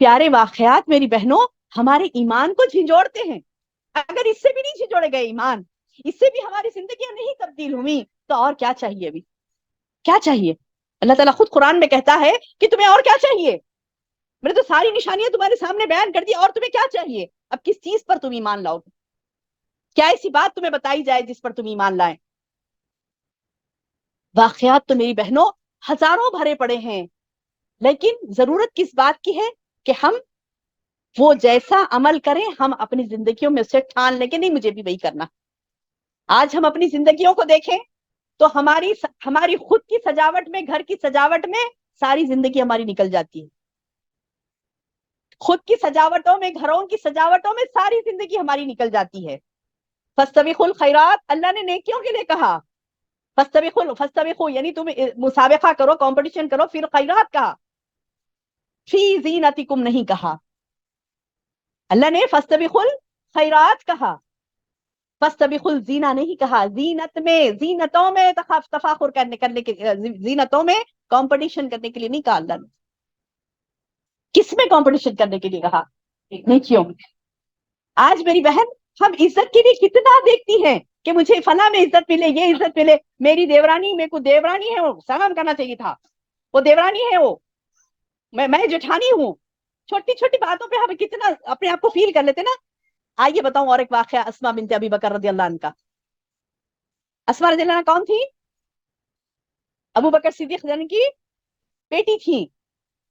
پیارے واقعات میری بہنوں ہمارے ایمان کو جھنجھوڑتے ہیں. اگر اس سے بھی نہیں جھنجھوڑے گئے ایمان، اس سے بھی ہماری زندگیاں نہیں تبدیل ہوئی، تو اور کیا چاہیے ابھی؟ کیا چاہیے؟ اللہ تعالیٰ خود قرآن میں کہتا ہے کہ تمہیں اور کیا چاہیے؟ میں نے تو ساری نشانیاں تمہارے سامنے بیان کر دی، اور تمہیں کیا چاہیے؟ اب کس چیز پر تم ایمان لاؤ گے؟ کیا ایسی بات تمہیں بتائی جائے جس پر تم ایمان لائیں؟ واقعات تو میری بہنوں ہزاروں بھرے پڑے ہیں، لیکن ضرورت کس بات کی ہے کہ ہم وہ جیسا عمل کریں، ہم اپنی زندگیوں میں اسے ٹھان لیں کہ نہیں مجھے بھی وہی کرنا. آج ہم اپنی زندگیوں کو دیکھیں تو ہماری خود کی سجاوٹ میں، گھر کی سجاوٹ میں ساری زندگی ہماری نکل جاتی ہے. خود کی سجاوٹوں میں، گھروں کی سجاوٹوں میں ساری زندگی ہماری نکل جاتی ہے. فاستبقوا الخیرات، اللہ نے نیکیوں کے لیے کہا. فاستبقوا یعنی تم مسابقہ کرو، کمپٹیشن کرو. پھر خیرات کہا، فی زینتکم نہیں کہا. اللہ نے فاستبقوا الخیرات کہا، فاستبقوا الزینہ نہیں کہا. زینت میں، زینتوں میں تفاخر کرنے کے، زینتوں میں کمپٹیشن کرنے کے لیے نہیں کہا اللہ نے. کس میں کمپٹیشن کرنے کے لیے کہا؟ نیکیوں میں. آج میری بہن ہم عزت کے لیے کتنا دیکھتی ہیں کہ مجھے فلاں میں عزت ملے، یہ عزت ملے. میری دیورانی، میرے کو دیورانی ہے، وہ سلام کرنا چاہیے تھا، وہ دیورانی ہے، وہ میں جٹھانی ہوں. چھوٹی چھوٹی باتوں پہ ہم کتنا اپنے آپ کو فیل کر لیتے نا. آئیے بتاؤں اور ایک واقعہ اسماء بنت ابی بکر رضی اللہ عنہ کا. اسماء رضی اللہ عنہ کون تھی؟ ابو بکر صدیق رضی اللہ عنہ کی بیٹی تھی.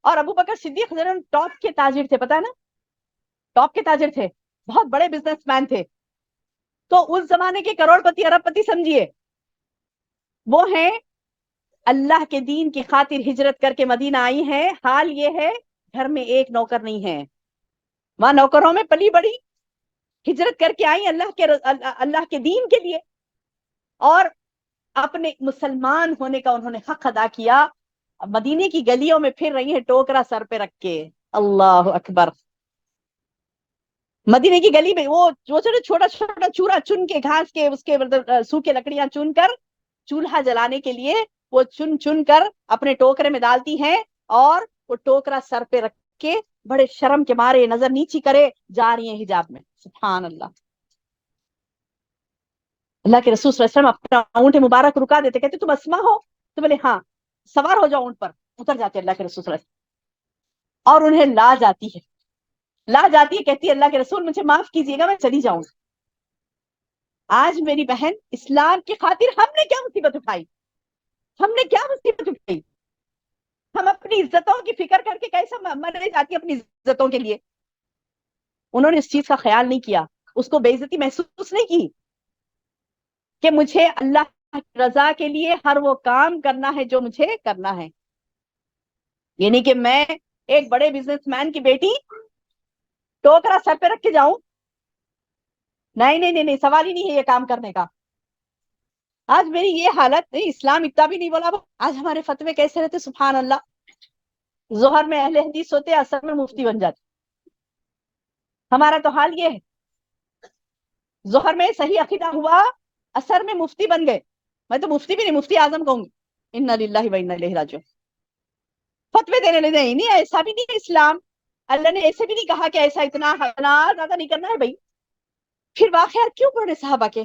اور ابو بکر صدیق رضی اللہ عنہ ٹاپ کے تاجر تھے، پتا ہے نا، ٹاپ کے تاجر تھے، بہت بڑے بزنس مین تھے. تو اس زمانے کے کروڑ پتی، ارب پتی سمجھیے. وہ ہیں اللہ کے دین کی خاطر ہجرت کر کے مدینہ آئی ہیں. حال یہ ہے گھر میں ایک نوکر نہیں ہے، وہاں نوکروں میں پلی بڑی. ہجرت کر کے آئی اللہ کے دین کے لیے، اور اپنے مسلمان ہونے کا انہوں نے حق ادا کیا. مدینے کی گلیوں میں پھر رہی ہیں ٹوکرا سر پہ رکھ کے. اللہ اکبر. مدینے کی گلی میں وہ چھوٹا چھوٹا چورا چن کے، گھاس کے، اس کے سوکھے لکڑیاں چن کر چولہا جلانے کے لیے وہ چن چن کر اپنے ٹوکرے میں ڈالتی ہیں، اور وہ ٹوکرا سر پہ رکھ کے بڑے شرم کے مارے نظر نیچی کرے جا رہی ہیں حجاب میں. سبحان اللہ. اللہ کے رسول صلی اللہ علیہ وسلم اپنا اونٹ مبارک رکا دیتے، کہتے تم اسماء ہو؟ تو بولے ہاں. سوار ہو جاؤ اونٹ پر. اتر جاتے اللہ کے رسول صلی اللہ علیہ وسلم، اور انہیں لا جاتی ہے، کہتی ہے اللہ کے رسول مجھے معاف کیجیے گا، میں چلی جاؤں. آج میری بہن اسلام کی خاطر ہم نے کیا مصیبت اٹھائی؟ ہم اپنی عزتوں کی فکر کر کے کیسا مرنے جاتی اپنی عزتوں کے لیے. انہوں نے اس چیز کا خیال نہیں کیا، اس کو بے عزتی محسوس نہیں کی کہ مجھے اللہ کی رضا کے لیے ہر وہ کام کرنا ہے جو مجھے کرنا ہے. یعنی کہ میں ایک بڑے بزنس مین کی بیٹی ٹوکرا سر پہ رکھ کے جاؤں؟ نہیں، سوال ہی نہیں ہے یہ کام کرنے کا. آج میری یہ حالت نہیں، اسلام اتنا بھی نہیں بولا. آج ہمارے فتوے کیسے رہتے، سبحان اللہ. ظہر میں اہل حدیث ہوتے، عصر میں مفتی بن جاتے. ہمارا تو حال یہ ہے، ظہر میں صحیح عقیدہ ہوا، عصر میں مفتی بن گئے. میں تو مفتی بھی نہیں، مفتی اعظم کہوں گی. انا للہ و انا الیہ راجعون. فتوے دینے لے نہیں، ایسا بھی نہیں ہے اسلام. اللہ نے ایسے بھی نہیں کہا کہ ایسا اتنا زیادہ نہیں کرنا ہے بھائی. پھر واقعات کیوں پڑھنے صحابہ کے؟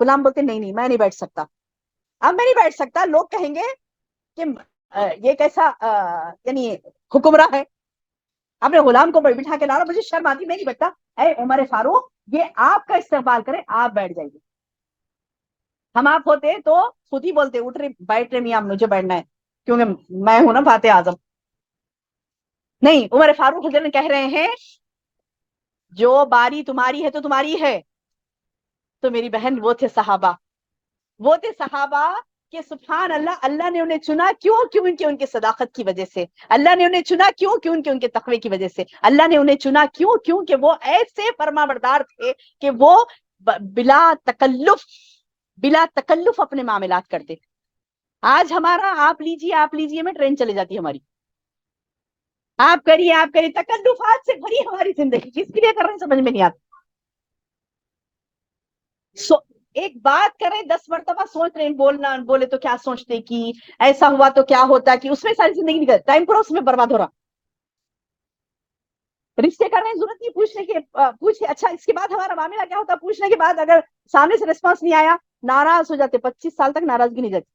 غلام بولتے نہیں نہیں میں نہیں بیٹھ سکتا، اب میں نہیں بیٹھ سکتا، لوگ کہیں گے کہ یہ کیسا یعنی حکمراں ہے، اپنے غلام کو بٹھا کے لا رہا، مجھے شرم آتی، میں نہیں بیٹھتا۔ اے عمر فاروق یہ آپ کا استقبال کرے، آپ بیٹھ جائیے۔ ہم آپ ہوتے تو خود ہی بولتے اٹھ رہے بیٹھ رہے میاں مجھے بیٹھنا ہے کیونکہ میں ہوں نا فاتح اعظم۔ نہیں، عمر فاروق حضرت کہہ رہے ہیں جو باری تمہاری ہے تو تمہاری ہے۔ تو میری بہن وہ تھے صحابہ، وہ تھے صحابہ کہ سبحان اللہ، اللہ نے انہیں چنا کیوں؟ کیوں ان کی صداقت کی وجہ سے۔ اللہ نے انہیں چنا کیوں؟ کیوں ان کے تقوی کی وجہ سے۔ اللہ نے انہیں چنا کیوں؟ کیونکہ وہ ایسے فرما بردار تھے کہ وہ بلا تکلف اپنے معاملات کرتے۔ آج ہمارا آپ لیجیے میں ٹرین چلے جاتی ہے ہماری، آپ کریے تکلفات سے بھری ہماری زندگی، کس کے لیے کر رہے ہیں سمجھ میں نہیں آتا۔ ایک بات کریں 10 مرتبہ سوچ رہے ہیں، بولنا بولے تو کیا سوچتے کہ ایسا ہوا تو کیا ہوتا، کہ اس میں ساری زندگی نکل ٹائم پورا اس میں برباد ہو رہا۔ رشتے کرنے کی ضرورت نہیں پوچھنے کے، پوچھے اچھا اس کے بعد ہمارا معاملہ کیا ہوتا، پوچھنے کے بعد اگر سامنے سے ریسپانس نہیں آیا ناراض ہو جاتے، 25 سال تک ناراضگی نہیں جاتی۔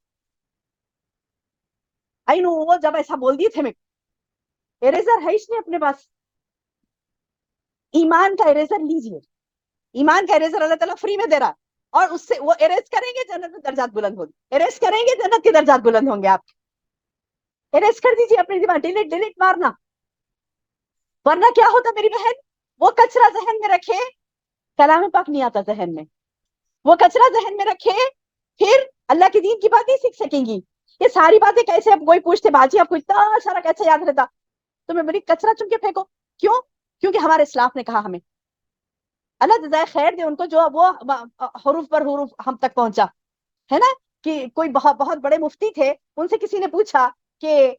وہ جب ایسا بول دیے تھے، میں اریزر ہے ہی نہیں اپنے پاس، ایمان کا اریزر لیجیے، ایمان کا اریزر اللہ تعالیٰ فری میں دے رہا، اور اس سے وہ اریز کریں گے جنت میں درجات بلند ہوں گے، اریز کریں گے جنت کے درجات بلند ہوں گے۔ آپ اریز کر دیجیے اپنے دماغ، ڈیلیٹ مارنا، ورنہ کیا ہوتا میری بہن، وہ کچرا ذہن میں رکھے، کلام پاک نہیں آتا ذہن میں، وہ کچرا ذہن میں رکھے، پھر اللہ کے دین کی بات نہیں سیکھ سکیں گی۔ یہ ساری باتیں کیسے، اب کوئی پوچھتے باجی آپ کو اتنا سارا کیسے یاد رہتا، تو میں بڑی کچرا چن کے پھینکو، کیوں؟ کیونکہ ہمارے اسلاف نے کہا، ہمیں اللہ جزائے خیر دے ان کو، جو وہ حروف پر حروف ہم تک پہنچا ہے نا، کہ کوئی بہت بڑے مفتی تھے، ان سے کسی نے پوچھا کہ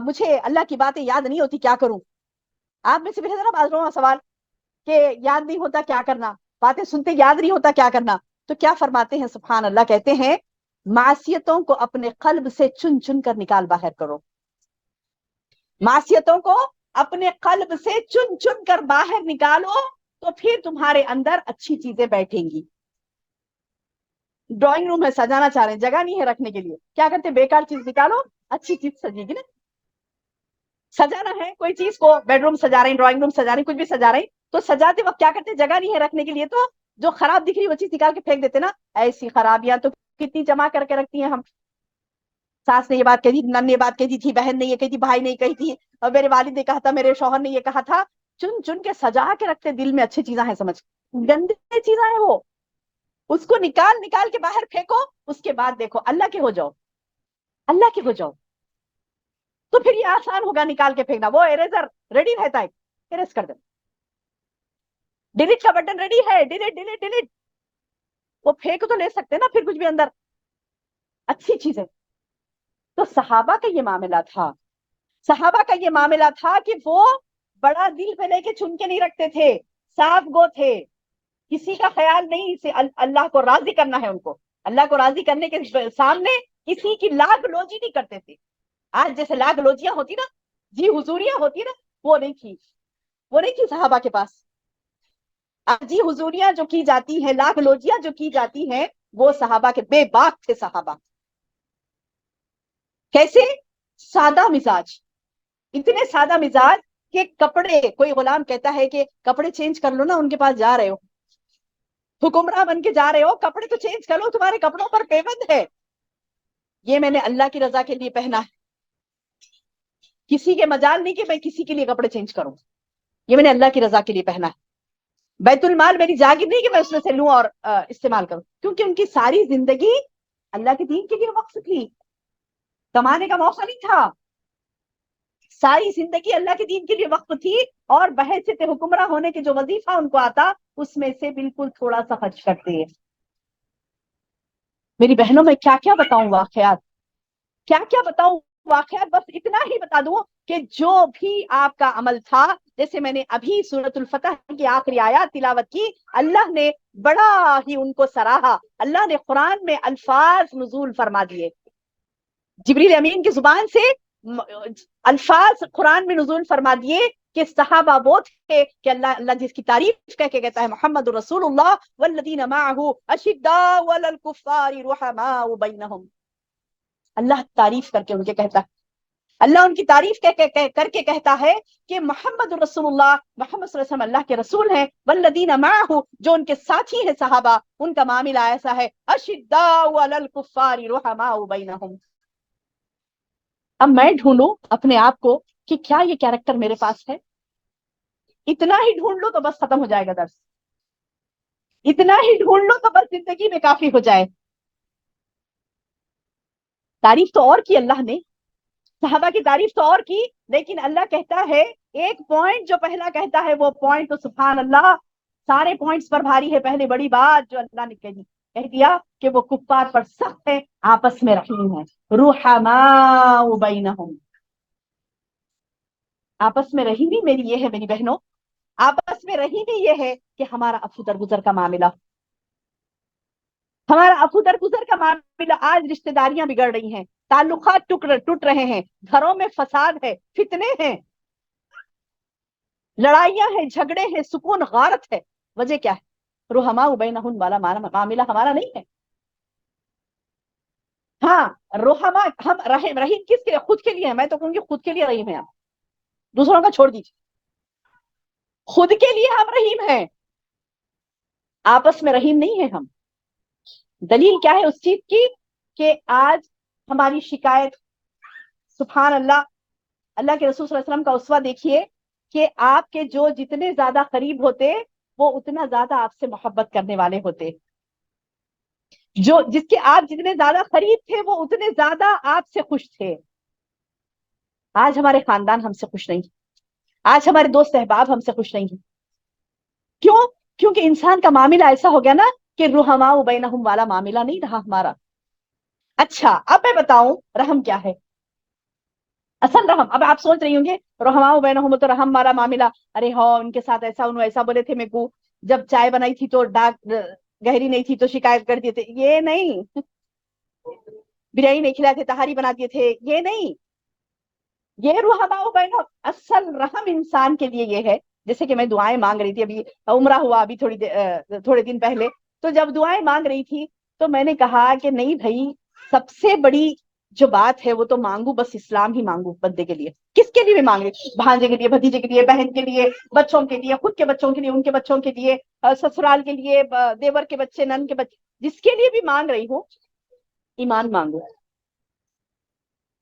مجھے اللہ کی باتیں یاد نہیں ہوتی، کیا کروں؟ آپ میں سے بھی ہے نا بعض لوگوں کا سوال کہ یاد نہیں ہوتا کیا کرنا، باتیں سنتے یاد نہیں ہوتا کیا کرنا، تو کیا فرماتے ہیں سبحان اللہ، کہتے ہیں معصیتوں کو اپنے قلب سے چن چن کر نکال باہر کرو، معصیتوں کو اپنے قلب سے چن چن کر باہر نکالو، تو پھر تمہارے اندر اچھی چیزیں بیٹھیں گی۔ ڈرائنگ روم ہے، سجانا چاہ رہے ہیں، جگہ نہیں ہے رکھنے کے لیے، کیا کرتے ہیں بیکار چیز نکالو، اچھی چیز سجے گی نا۔ سجانا ہے کوئی چیز کو، بیڈ روم سجا رہے ہیں، ڈرائنگ روم سجا رہے ہیں، کچھ بھی سجا رہے ہیں، تو سجاتے وقت کیا کرتے ہیں، جگہ نہیں ہے رکھنے کے لیے، تو جو خراب دکھ رہی وہ چیز نکال کے پھینک دیتے نا۔ ایسی خرابیاں تو کتنی جمع کر کے رکھتی ہیں ہم، ساس نے یہ بات کہی تھی، نن نے یہ بات کہی تھی، بہن نے یہ کہی تھی، بھائی نے یہ کہی تھی، اور میرے والد نے کہا تھا، میرے شوہر نے یہ کہا تھا، چن چن کے سجا کے رکھتے، دل میں اچھی چیزاں ہیں سمجھ، گندی چیزاں ہیں وہ، اس کو نکال نکال کے باہر پھینکو، اس کے بعد دیکھو اللہ کے ہو جاؤ، اللہ کے ہو جاؤ، تو پھر یہ آسان ہوگا نکال کے پھینکنا، وہ اریزر ریڈی رہتا ہے، اریز کر دیں، ڈیلیٹ کا بٹن ریڈی ہے، ڈیلیٹ ڈیلیٹ ڈیلیٹ، وہ پھینک تو لے سکتے نا پھر کچھ بھی اندر اچھی چیزیں۔ تو صحابہ کا یہ معاملہ تھا، صحابہ کا یہ معاملہ تھا کہ وہ بڑا دل پہ لے کے چن کے نہیں رکھتے تھے، صاف گو تھے، کسی کا خیال نہیں، سے اللہ کو راضی کرنا ہے ان کو، اللہ کو راضی کرنے کے سامنے کسی کی لاگ لوجی نہیں کرتے تھے۔ آج جیسے لاگ لوجیاں ہوتی نا، جی حضوریاں ہوتی نا، وہ نہیں تھی صحابہ کے پاس۔ آج جی حضوریاں جو کی جاتی ہیں، لاگ لوجیاں جو کی جاتی ہیں، وہ صحابہ کے بے باک تھے صحابہ۔ کیسے؟ سادہ مزاج، اتنے سادہ مزاج کہ کپڑے، کوئی غلام کہتا ہے کہ کپڑے چینج کر لو نا، ان کے پاس جا رہے ہو، حکمراں بن کے جا رہے ہو، کپڑے تو چینج کر لو، تمہارے کپڑوں پر پیبند ہے، یہ میں نے اللہ کی رضا کے لیے پہنا ہے، کسی کے مجال نہیں کہ میں کسی کے لیے کپڑے چینج کروں، یہ میں نے اللہ کی رضا کے لیے پہنا ہے، بیت المال میری جاگیر نہیں کہ میں اس میں سے لوں اور استعمال کروں، کیونکہ ان کی ساری زندگی اللہ کے دین کے لیے وقف تھی، کمانے کا موقع نہیں تھا، ساری زندگی اللہ کے دین کے لیے وقف تھی، اور بحیثیت حکمراں ہونے کے جو وظیفہ ان کو آتا، اس میں سے بالکل تھوڑا سا خرچ کرتے ہیں۔ میری بہنوں میں کیا کیا بتاؤں واقعات، کیا کیا بتاؤں واقعات، بس اتنا ہی بتا دوں کہ جو بھی آپ کا عمل تھا، جیسے میں نے ابھی سورۃ الفتح کی آخری آیات تلاوت کی، اللہ نے بڑا ہی ان کو سراہا، اللہ نے قرآن میں الفاظ نزول فرما دیے، جبریل امین کی زبان سے الفاظ قرآن میں نزول فرما دیے کہ صحابہ وہ تھے کہ اللہ جس کی تعریف کہہ کے کہتا ہے محمد رسول اللہ والذین معہ اشداء علی الکفار رحماء بینہم، اللہ تعریف کر کے ان کے کہتا ہے، اللہ ان کی تعریف کر کے کہتا ہے کہ محمد رسول اللہ، محمد صلی اللہ علیہ وسلم اللہ کے رسول ہیں، والذین معہ جو ان کے ساتھی ہیں صحابہ، ان کا معاملہ ایسا ہے اشداء علی الکفار رحماء بینہم۔ اب میں ڈھونڈوں اپنے آپ کو کہ کیا یہ کیریکٹر میرے پاس ہے، اتنا ہی ڈھونڈ لو تو بس ختم ہو جائے گا درس، اتنا ہی ڈھونڈ لو تو بس زندگی میں کافی ہو جائے۔ تعریف تو اور کی اللہ نے، صحابہ کی تعریف تو اور کی، لیکن اللہ کہتا ہے ایک پوائنٹ جو پہلا کہتا ہے وہ پوائنٹ تو سبحان اللہ سارے پوائنٹس پر بھاری ہے۔ پہلے بڑی بات جو اللہ نے کہہ دیا کہ وہ کفار پر سخت ہے، آپس میں رحیم ہے، رحماء بینہم۔ آپس میں رحیمی میری یہ ہے میری بہنوں، آپس میں رحیمی یہ ہے کہ ہمارا افو درگزر کا معاملہ، ہمارا افو درگزر کا معاملہ، آج رشتہ داریاں بگڑ رہی ہیں، تعلقات ٹوٹ رہے ہیں، گھروں میں فساد ہے، فتنے ہیں، لڑائیاں ہیں، جھگڑے ہیں، سکون غارت ہے، وجہ کیا ہے؟ رحماء بینہم والا معاملہ ہمارا نہیں ہے۔ ہاں رحماء، ہم رحیم کس کے لیے؟ خود کے لیے ہے، میں تو کہوں گی خود کے لیے رحیم ہے، ہم دوسروں کا چھوڑ دیجیے، خود کے لیے ہم رحیم ہیں، آپس میں رحیم نہیں ہے ہم۔ دلیل کیا ہے اس چیز کی کہ آج ہماری شکایت، سبحان اللہ، اللہ کے رسول صلی اللہ علیہ وسلم کا اسوہ دیکھیے کہ آپ کے جو جتنے زیادہ قریب ہوتے وہ اتنا زیادہ آپ سے محبت کرنے والے ہوتے، جو جس کے آپ جتنے زیادہ قریب تھے وہ اتنے زیادہ آپ سے خوش تھے۔ آج ہمارے خاندان ہم سے خوش نہیں، آج ہمارے دوست احباب ہم سے خوش نہیں ہیں، کیوں؟ کیونکہ انسان کا معاملہ ایسا ہو گیا نا کہ رحماء بینہم والا معاملہ نہیں رہا ہمارا۔ اچھا اب میں بتاؤں رحم کیا ہے، اصل رحم۔ اب آپ سوچ رہی ہوں گے رحماء بینہم تو رحم ہمارا معاملہ، ارے ہاں ان کے ساتھ ایسا انہوں ایسا بولے تھے، میں کو جب چائے بنائی تھی تو ڈاک گہری نہیں تھی تو شکایت کر دیے تھے، یہ نہیں، بریانی نہیں کھلائے تھے تہاری بنا دیے تھے، یہ نہیں، یہ رحماء بینہم۔ اصل رحم انسان کے لیے یہ ہے، جیسے کہ میں دعائیں مانگ رہی تھی، ابھی عمرہ ہوا ابھی تھوڑے دن پہلے، تو جب دعائیں مانگ رہی تھی تو میں نے کہا کہ نہیں بھائی، سب سے بڑی جو بات ہے وہ تو مانگو بس اسلام ہی مانگو بندے کے لیے، کس کے لیے بھی مانگ رہی، بھانجے کے لیے، بھتیجے کے لیے، بہن کے لیے، بچوں کے لیے، خود کے بچوں کے لیے، ان کے بچوں کے لیے، سسرال کے لیے، دیور کے بچے، نن کے بچے، جس کے لیے بھی مانگ رہی ہوں، ایمان مانگو،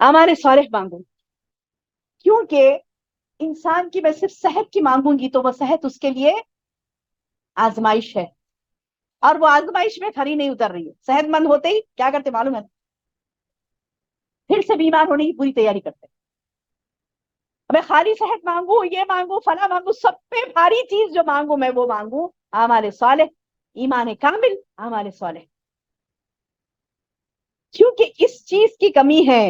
ہمارے صالح مانگو، کیونکہ انسان کی میں صرف صحت کی مانگوں گی تو وہ صحت اس کے لیے آزمائش ہے، اور وہ آزمائش میں کھری نہیں اتر رہی ہے۔ صحت مند ہوتے ہی کیا کرتے معلوم ہے؟ پھر سے بیمار ہونے کی پوری تیاری کرتے، میں خالی صحت مانگوں، یہ مانگوں، فلاں مانگوں، سب پہ بھاری چیز جو مانگوں میں وہ مانگوں اعمال صالح، ایمان کامل، اعمال صالح، کیونکہ اس چیز کی کمی ہے۔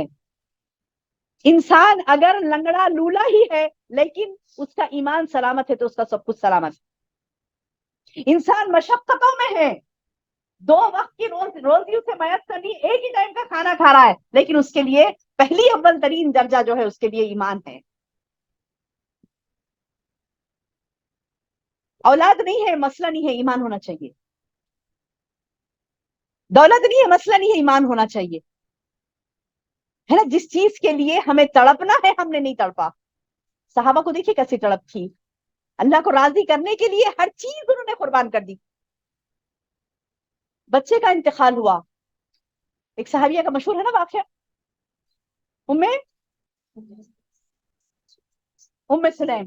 انسان اگر لنگڑا لولا ہی ہے لیکن اس کا ایمان سلامت ہے تو اس کا سب کچھ سلامت ہے۔ انسان مشقتوں میں ہے، 2 وقت کی روزی اسے میسر نہیں، ایک ہی ٹائم کا کھانا کھا رہا ہے، لیکن اس کے لیے پہلی اول ترین درجہ جو ہے اس کے لیے ایمان ہے۔ اولاد نہیں ہے مسئلہ نہیں ہے، ایمان ہونا چاہیے، دولت نہیں ہے مسئلہ نہیں ہے، ایمان ہونا چاہیے، ہے نا؟ جس چیز کے لیے ہمیں تڑپنا ہے ہم نے نہیں تڑپا۔ صحابہ کو دیکھیے کیسی تڑپ تھی، اللہ کو راضی کرنے کے لیے ہر چیز انہوں نے قربان کر دی۔ بچے کا انتقال ہوا، ایک صحابیہ کا مشہور ہے نا واقعہ، ام سلیم،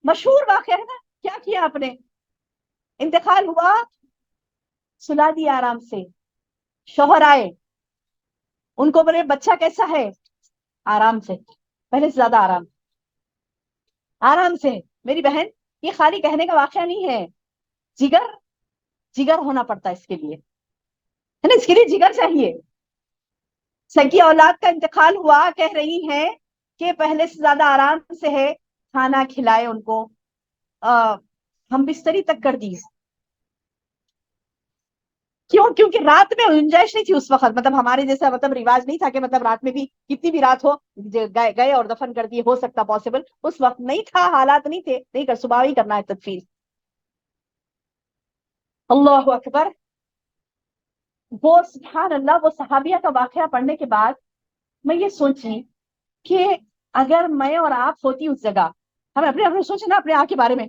مشہور واقعہ ہے نا، کیا کیا آپ نے؟ انتقال ہوا، سلا دیا آرام سے، شوہر آئے، ان کو بولے بچہ کیسا ہے؟ آرام سے، پہلے سے زیادہ آرام، آرام سے۔ میری بہن یہ خالی کہنے کا واقعہ نہیں ہے، جگر، جگر ہونا پڑتا ہے اس کے لیے، ہے نا؟ اس کے لیے جگر چاہیے۔ سگی اولاد کا انتقال ہوا، کہہ رہی ہیں کہ پہلے سے زیادہ آرام سے ہے، کھانا کھلائے ان کو، ہم بستری تک کر دی، کیوں؟ کیونکہ رات میں گنجائش نہیں تھی اس وقت، مطلب ہمارے جیسا مطلب رواج نہیں تھا کہ مطلب رات میں بھی کتنی بھی رات ہو گئے اور دفن کر دیے، ہو سکتا پاسبل، اس وقت نہیں تھا، حالات نہیں تھے، نہیں کر صبح ہی کرنا ہے تدفین۔ اللہ اکبر۔ وہ سبحان اللہ، وہ صحابیہ کا واقعہ پڑھنے کے بعد میں یہ سوچی کہ اگر میں اور آپ ہوتی اس جگہ، ہمیں اپنے سوچے نا اپنے آپ کے بارے میں،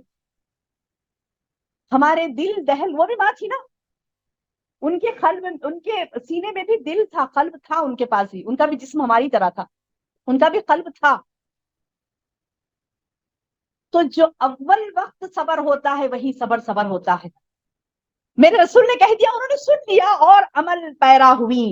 ہمارے دل دہل، وہ بھی ماں تھی نا، ان کے قلب، ان کے سینے میں بھی دل تھا، قلب تھا ان کے پاس بھی، ان کا بھی جسم ہماری طرح تھا، ان کا بھی قلب تھا۔ تو جو اول وقت صبر ہوتا ہے وہی صبر ہوتا ہے۔ میرے رسول نے کہہ دیا، انہوں نے سن لیا اور عمل پیرا ہوئی،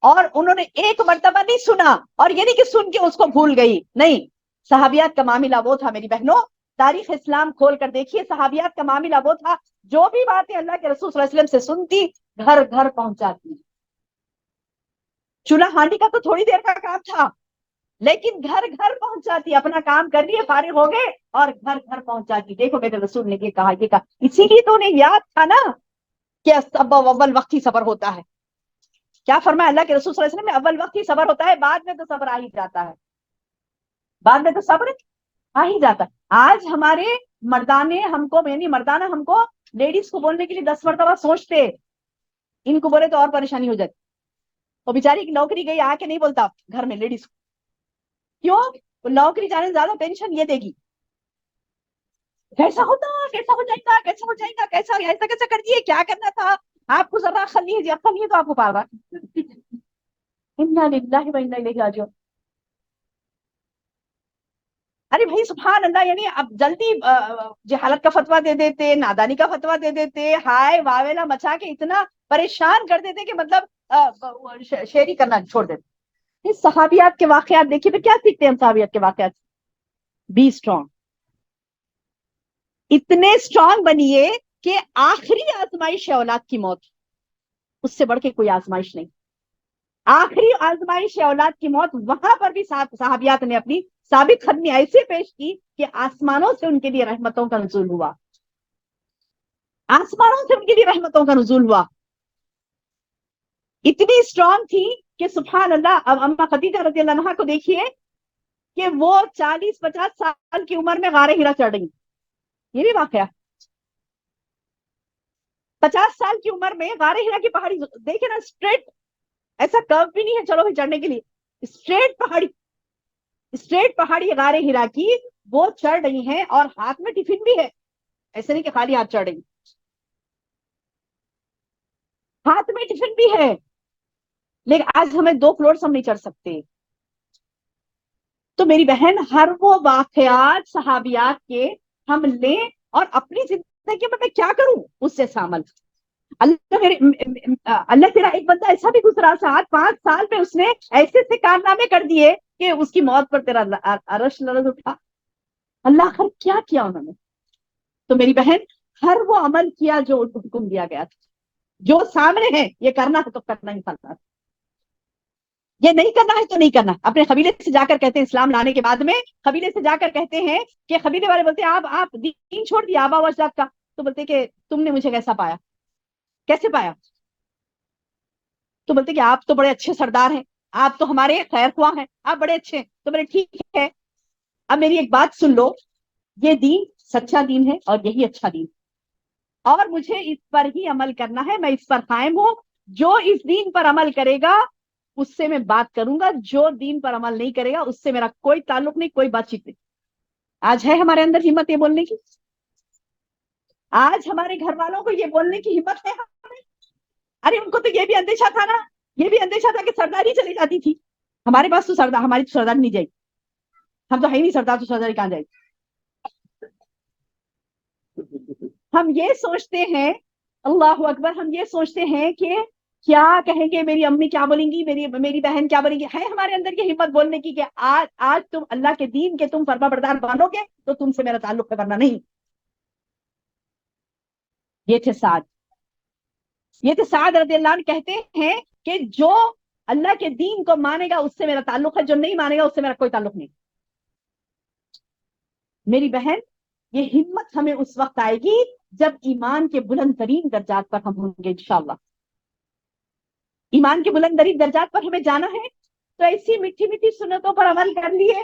اور انہوں نے ایک مرتبہ نہیں سنا، اور یہ نہیں کہ سن کے اس کو بھول گئی، نہیں، صحابیات کا معاملہ وہ تھا میری بہنوں، تاریخ اسلام کھول کر دیکھیے، صحابیات کا معاملہ وہ تھا، جو بھی باتیں اللہ کے رسول صلی اللہ علیہ وسلم سے سنتی گھر گھر پہنچاتی۔ چولہا ہانڈی کا تو تھوڑی دیر کا کام تھا، لیکن گھر گھر پہنچاتی، اپنا کام کر لیے فارغ ہو گئے اور گھر گھر پہنچاتی۔ دیکھو میرے رسول نے یہ کہا، اسی لیے تو انہیں یاد تھا نا کہ اول وقت ہی صبر ہوتا ہے۔ کیا فرمایا اللہ کے رسول صلی اللہ علیہ وسلم نے؟ اول وقت ہی صبر ہوتا ہے، بعد میں تو صبر آ ہی جاتا ہے، بعد میں تو صبر آ ہی جاتا ہے۔ آج ہمارے مردانے ہم کو، یعنی مردانہ ہم کو، لیڈیز کو بولنے کے لیے 10 مرتبہ سوچتے، ان کو بولے تو اور پریشانی ہو جاتی۔ وہ بیچاری کی نوکری گئی، آ کے نہیں بولتا گھر میں لیڈیز کو، کیوں؟ نوکری جانے سے زیادہ ٹینشن یہ دے گی، کیسا ہوتا، کیسا ہو جائے گا، کیسا ہو جائے گا، کیسا ایسا کیسا کر دیے، کیا کرنا تھا آپ کو، ذرا عقل نہیں ہے جی، عقل نہیں ہے تو آپ کو پال رہا۔ انا للہ و انا الیہ راجعون۔ ارے بھائی سبحان اللہ، یعنی اب جلدی جہالت کا فتویٰ دے دیتے، نادانی کا فتویٰ دے دیتے، ہائے واویلا مچا کے اتنا پریشان کر دیتے کہ مطلب شیری کرنا چھوڑ دیتے۔ صحابیات کے واقعات دیکھیے تو کیا سیکھتے ہیں ہم صحابیات کے واقعات؟ بی اسٹرانگ، اتنے اسٹرانگ بنیے کہ آخری آزمائش ہے اولاد کی موت، اس سے بڑھ کے کوئی آزمائش نہیں، آخری آزمائش ہے اولاد کی موت، وہاں پر بھی صحابیات نے اپنی ثابت قدمی ایسے پیش کی کہ آسمانوں سے ان کے لیے رحمتوں کا نزول ہوا، آسمانوں سے ان کے لیے رحمتوں کا نزول ہوا، اتنی اسٹرانگ تھی کہ سبحان اللہ۔ اب اما خدیجہ رضی اللہ عنہا کو دیکھیے کہ وہ 40-50 سال کی عمر میں غار ہرا چڑھ رہی، یہ بھی واقعہ، 50 سال کی عمر میں غار ہرا کی پہاڑی دیکھے نا، اسٹریٹ، ایسا کرو بھی نہیں ہے چلو چڑھنے کے لیے، اسٹریٹ پہاڑی، اسٹریٹ پہاڑی غار ہرا کی وہ چڑھ رہی ہیں، اور ہاتھ میں ٹفن بھی ہے، ایسے نہیں کہ خالی ہاتھ چڑھ رہی، ہاتھ میں ٹفن بھی ہے، لیکن آج ہمیں 2 فلورس ہم نہیں چڑھ سکتے۔ تو میری بہن، ہر وہ واقعات صحابیات کے ہم لیں اور اپنی زندگی میں میں کیا کروں اس سے عمل۔ اللہ تیرا ایک بندہ ایسا بھی گزرا، 7-5 سال میں اس نے ایسے سے کارنامے کر دیے کہ اس کی موت پر تیرا عرش لرز اٹھا۔ اللہ خیر کیا کیا انہوں نے؟ تو میری بہن، ہر وہ عمل کیا جو حکم دیا گیا تھا، جو سامنے ہے یہ کرنا ہے تو کرنا ہی پڑتا ہے، یہ نہیں کرنا ہے تو نہیں کرنا۔ اپنے قبیلے سے جا کر کہتے ہیں، اسلام لانے کے بعد میں قبیلے سے جا کر کہتے ہیں کہ قبیلے والے بولتے ہیں آپ دین چھوڑ دیا آبا و اجداد کا، تو بولتے کہ تم نے مجھے کیسا پایا، کیسے پایا؟ تو بولتے کہ آپ تو بڑے اچھے سردار ہیں، آپ تو ہمارے خیر خواہ ہیں، آپ بڑے اچھے ہیں۔ تو بولے ٹھیک ہے، اب میری ایک بات سن لو، یہ دین سچا دین ہے اور یہی اچھا دین، اور مجھے اس پر ہی عمل کرنا ہے، میں اس پر قائم ہوں، جو اس دین پر عمل کرے گا اس سے میں بات کروں گا، جو دین پر عمل نہیں کرے گا اس سے میرا کوئی تعلق نہیں، کوئی بات چیت نہیں۔ آج ہے ہمارے اندر ہمت یہ بولنے کی؟ آج ہمارے گھر والوں کو یہ بولنے کی ہمت ہے ہمیں؟ ارے ان کو تو یہ بھی اندیشہ تھا نا، یہ بھی اندیشہ تھا کہ سرداری چلی جاتی تھی، ہمارے پاس تو سردار، ہماری تو سرداری نہیں جائے، ہم تو ہے ہی نہیں سردار، تو سرداری کہاں جائے؟ ہم یہ سوچتے ہیں، اللہ اکبر، ہم یہ سوچتے ہیں کہ کیا کہیں گے، میری امی کیا بولیں گی، میری بہن کیا بولیں گی؟ ہے ہمارے اندر یہ ہمت بولنے کی کہ آج تم اللہ کے دین کے تم فرما بردار بنو گے تو تم سے میرا تعلق کرنا نہیں؟ یہ تھے سعد، یہ تھے سعد رضی اللہ عنہ، کہتے ہیں کہ جو اللہ کے دین کو مانے گا اس سے میرا تعلق ہے، جو نہیں مانے گا اس سے میرا کوئی تعلق نہیں۔ میری بہن، یہ ہمت ہمیں اس وقت آئے گی جب ایمان کے بلند ترین درجات پر ہم ہوں گے انشاءاللہ۔ ایمان کے بلند ترین درجات پر ہمیں جانا ہے تو ایسی میٹھی میٹھی سنتوں پر عمل کر لیے،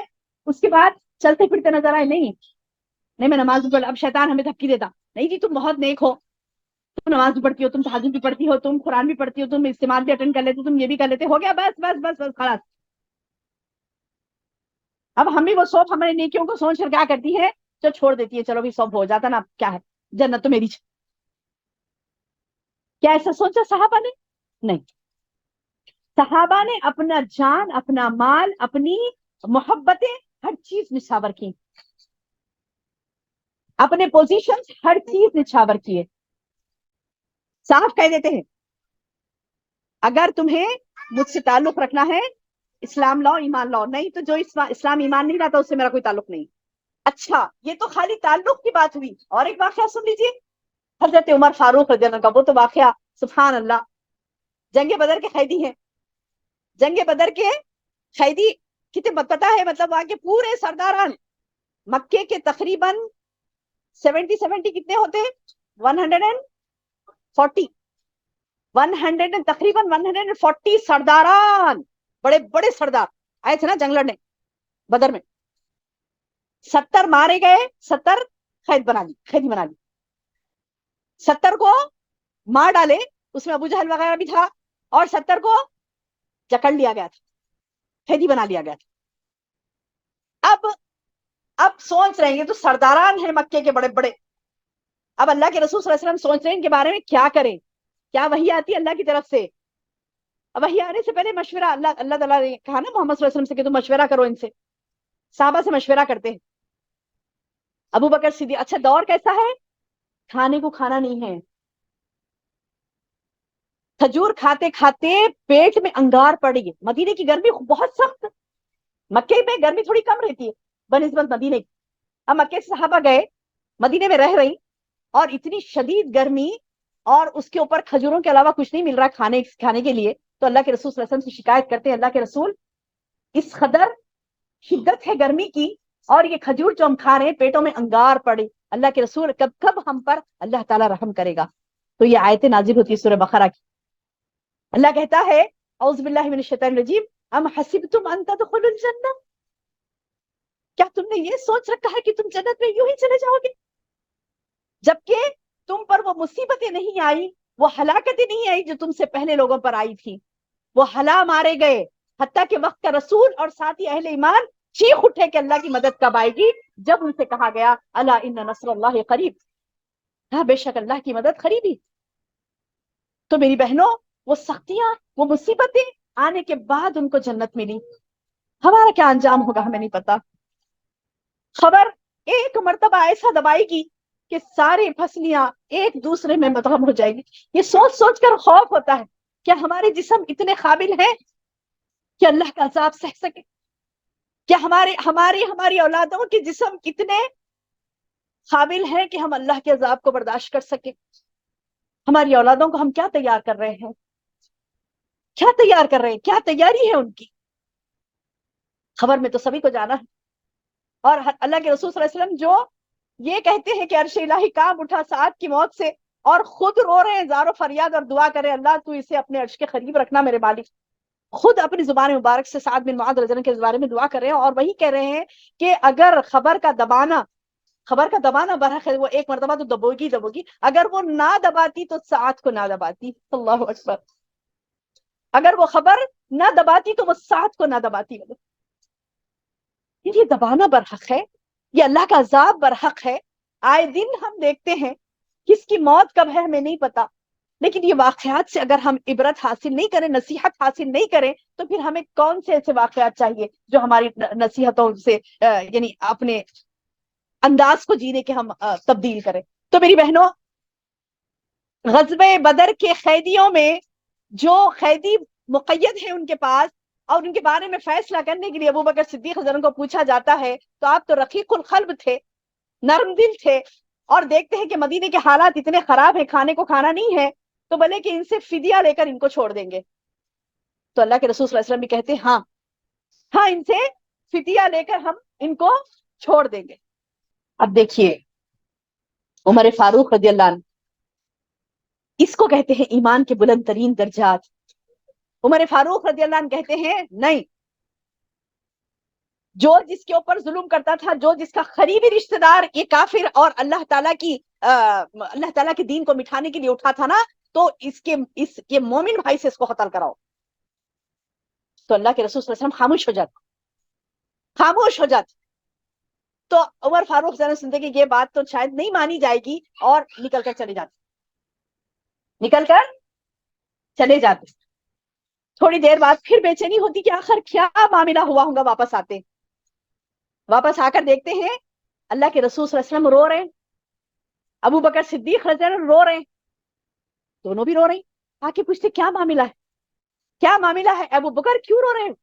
اس کے بعد چلتے پھرتے نظر آئے نہیں میں نماز پڑھ، اب شیطان ہمیں دھمکی دیتا، نہیں جی تم بہت نیک ہو، تم نماز بھی پڑھتی ہو، تم تہجد بھی پڑھتی ہو، تم قرآن بھی پڑھتی ہو، تم اجتماع بھی اٹینڈ کر لیتے ہو، تم یہ بھی کر لیتے ہو گیا، بس بس بس بس خلاص. اب ہم بھی وہ سوف ہمارے نیکیوں کو سوچ کر کیا کرتی ہے، جو چھوڑ دیتی ہے، چلو بھی سوف ہو جاتا نا، کیا ہے جنت تو میری. کیا ایسا سوچا صحابہ نے؟ نہیں. صحابہ نے اپنا جان، اپنا مال، اپنی محبتیں، ہر چیز نچھاور کی، اپنے پوزیشن ہر چیز نچھاور کیے. صاف کہہ دیتے ہیں اگر تمہیں مجھ سے تعلق رکھنا ہے اسلام لاؤ، ایمان لاؤ، نہیں تو جو اسلام ایمان نہیں لاتا اس سے میرا کوئی تعلق نہیں. اچھا یہ تو خالی تعلق کی بات ہوئی، اور ایک واقعہ سن لیجیے. حضرت عمر فاروق رضی اللہ عنہ کا وہ تو واقعہ سبحان اللہ، جنگ بدر کے قیدی ہیں. جنگ بدر کے قیدی کتنے پتا ہے، مطلب وہاں کے پورے سرداران مکے کے تقریباً 70 کتنے ہوتے ہیں، 140 تقریباً 140 سرداران، بڑے بڑے سردار آئے تھے نا جنگ لڑنے بدر میں. 70 مارے گئے، 70 قیدی بنا لی. 70 کو مار ڈالے، اس میں ابو جہل وغیرہ بھی تھا، اور 70 کو جکڑ لیا گیا تھا، قیدی بنا لیا گیا تھا. اب سوچ رہے ہیں تو سرداران ہیں مکے کے بڑے بڑے. اب اللہ کے رسول صلی اللہ علیہ وسلم سوچ رہے ہیں ان کے بارے میں کیا کریں، کیا وحی آتی ہے اللہ کی طرف سے. اب وحی آنے سے پہلے مشورہ، اللہ تعالیٰ نے کہا نا محمد صلی اللہ علیہ وسلم سے کہ تم مشورہ کرو ان سے. صحابہ سے مشورہ کرتے ہیں. ابو بکر صدیق، اچھا دور کیسا ہے، کھانے کو کھانا نہیں ہے، کھجور کھاتے کھاتے پیٹ میں انگار پڑ گئی. مدینے کی گرمی بہت سخت، مکے میں گرمی تھوڑی کم رہتی ہے بنسبت مدینے کی. اب مکے سے صحابہ گئے، مدینے میں رہ رہی، اور اتنی شدید گرمی، اور اس کے اوپر کھجوروں کے علاوہ کچھ نہیں مل رہا کھانے کے لیے. تو اللہ کے رسول صلی اللہ علیہ وسلم سے شکایت کرتے ہیں، اللہ کے رسول اس قدر شدت ہے گرمی کی، اور یہ کھجور جو ہم کھا رہے ہیں پیٹوں میں انگار پڑے، اللہ کے رسول کب ہم پر اللہ تعالیٰ رحم کرے گا. تو یہ آیتیں نازل ہوتی ہے سورہ بقرہ کی. اللہ کہتا ہے اعوذ باللہ من الشیطان الرجیم ام حسبتم ان تدخلوا الجنہ، کیا تم نے یہ سوچ رکھا ہے کہ تم جنت میں یوں ہی چلے جاؤ گے، جبکہ تم پر وہ مصیبتیں نہیں آئی، وہ ہلاکتیں نہیں آئی جو تم سے پہلے لوگوں پر آئی تھی. وہ ہلا مارے گئے، حتیٰ کہ وقت کا رسول اور ساتھی اہل ایمان چیخ اٹھے کہ اللہ کی مدد کب آئے گی، جب ان سے کہا گیا الا ان نصر اللہ قریب، ہاں بے شک اللہ کی مدد قریبی. تو میری بہنوں وہ سختیاں، وہ مصیبتیں آنے کے بعد ان کو جنت ملی. ہمارا کیا انجام ہوگا ہمیں نہیں پتا. خبر ایک مرتبہ ایسا دبائے گی کہ ساری فصلیاں ایک دوسرے میں مدغم ہو جائے گی. یہ سوچ سوچ کر خوف ہوتا ہے، کیا ہمارے جسم اتنے قابل ہیں کہ اللہ کا عذاب سہ سکے؟ کیا ہماری اولادوں کے جسم اتنے قابل ہیں کہ ہم اللہ کے عذاب کو برداشت کر سکیں؟ ہماری اولادوں کو ہم کیا تیار کر رہے ہیں، کیا تیار کر رہے ہیں، کیا تیاری ہے ان کی؟ خبر میں تو سبھی کو جانا ہے. اور اللہ کے رسول صلی اللہ علیہ وسلم جو یہ کہتے ہیں کہ عرش الہی کام اٹھا سعد کی موت سے، اور خود رو رہے ہیں زار و فریاد اور دعا کرے اللہ تو اسے اپنے عرش کے قریب رکھنا میرے مالک. خود اپنی زبان مبارک سے سعد بن معاذ رضی اللہ عنہ کے بارے میں دعا کر رہے ہیں، اور وہی کہہ رہے ہیں کہ اگر خبر کا دبانا برحق ہے، وہ ایک مرتبہ تو دبوگی، اگر وہ نہ دباتی تو سعد کو نہ دباتی. اللہ اکبر. اگر وہ خبر نہ دباتی تو وہ سعد کو نہ دباتی. یہ دبانا برحق ہے، یہ اللہ کا عذاب برحق ہے. آئے دن ہم دیکھتے ہیں کس کی موت کب ہے ہمیں نہیں پتا، لیکن یہ واقعات سے اگر ہم عبرت حاصل نہیں کریں، نصیحت حاصل نہیں کریں، تو پھر ہمیں کون سے ایسے واقعات چاہیے جو ہماری نصیحتوں سے یعنی اپنے انداز کو جینے کے ہم تبدیل کریں. تو میری بہنوں، غزوہ بدر کے قیدیوں میں جو قیدی مقید ہیں ان کے پاس، اور ان کے بارے میں فیصلہ کرنے کے لیے ابو بکر صدیق رضی اللہ عنہ کو پوچھا جاتا ہے، تو آپ تو رقیق القلب تھے، نرم دل تھے، اور دیکھتے ہیں کہ مدینے کے حالات اتنے خراب ہیں، کھانے کو کھانا نہیں ہے، تو بولے کہ ان سے فدیہ لے کر ان کو چھوڑ دیں گے. تو اللہ کے رسول صلی اللہ علیہ وسلم بھی کہتے ہیں ہاں ان سے فدیہ لے کر ہم ان کو چھوڑ دیں گے. اب دیکھیے عمر فاروق رضی اللہ عنہ، اس کو کہتے ہیں ایمان کے بلند ترین درجات. عمر فاروق رضی اللہ عنہ کہتے ہیں نہیں، جو جس کے اوپر ظلم کرتا تھا، جو جس کا قریبی رشتہ دار یہ کافر اور اللہ تعالیٰ کے دین کو مٹھانے کے لیے اٹھا تھا نا، تو اس کے مومن بھائی سے اس کو قتل کراؤ. تو اللہ کے رسول صلی اللہ علیہ وسلم خاموش ہو جاتے. تو عمر فاروق ذرا سنتے کہ یہ بات تو شاید نہیں مانی جائے گی، اور نکل کر چلے جاتے. تھوڑی دیر بعد پھر بے چینی ہوتی کہ آخر کیا معاملہ ہوا ہوگا. واپس آ کر دیکھتے ہیں اللہ کے رسول صلی اللہ علیہ وسلم رو رہے ہیں، ابو بکر صدیق رضی اللہ عنہ رو رہے ہیں، دونوں بھی رو رہے ہیں. آ کے پوچھتے کیا معاملہ ہے؟ ابو بکر کیوں رو رہے ہیں؟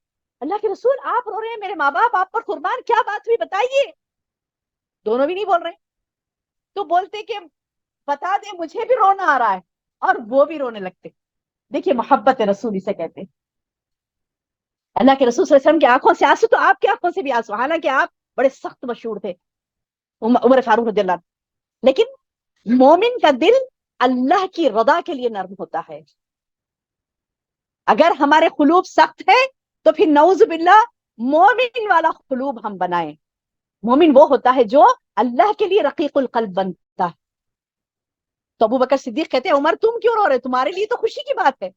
اللہ کے رسول آپ رو رہے ہیں، میرے ماں باپ آپ پر قربان، کیا بات ہوئی بتائیے. دونوں بھی نہیں بول رہے. تو بولتے کہ بتا دیں مجھے بھی رونا آ رہا ہے، اور وہ بھی رونے لگتے. دیکھیے محبت رسول اسے کہتے ہیں. اللہ کے رسول صلی اللہ علیہ وسلم کی آنکھوں سے آنسو تو آپ کی آنکھوں سے بھی آنسو، حالانکہ آپ بڑے سخت مشہور تھے عمر فاروق رضی اللہ عنہ. لیکن مومن کا دل اللہ کی رضا کے لیے نرم ہوتا ہے. اگر ہمارے قلوب سخت ہے تو پھر نعوذ باللہ مومن والا قلوب ہم بنائیں. مومن وہ ہوتا ہے جو اللہ کے لیے رقیق القلب بنتا ہے. تو ابو بکر صدیق کہتے ہیں عمر تم کیوں رو رہے؟ تمہارے لیے تو خوشی کی بات ہے،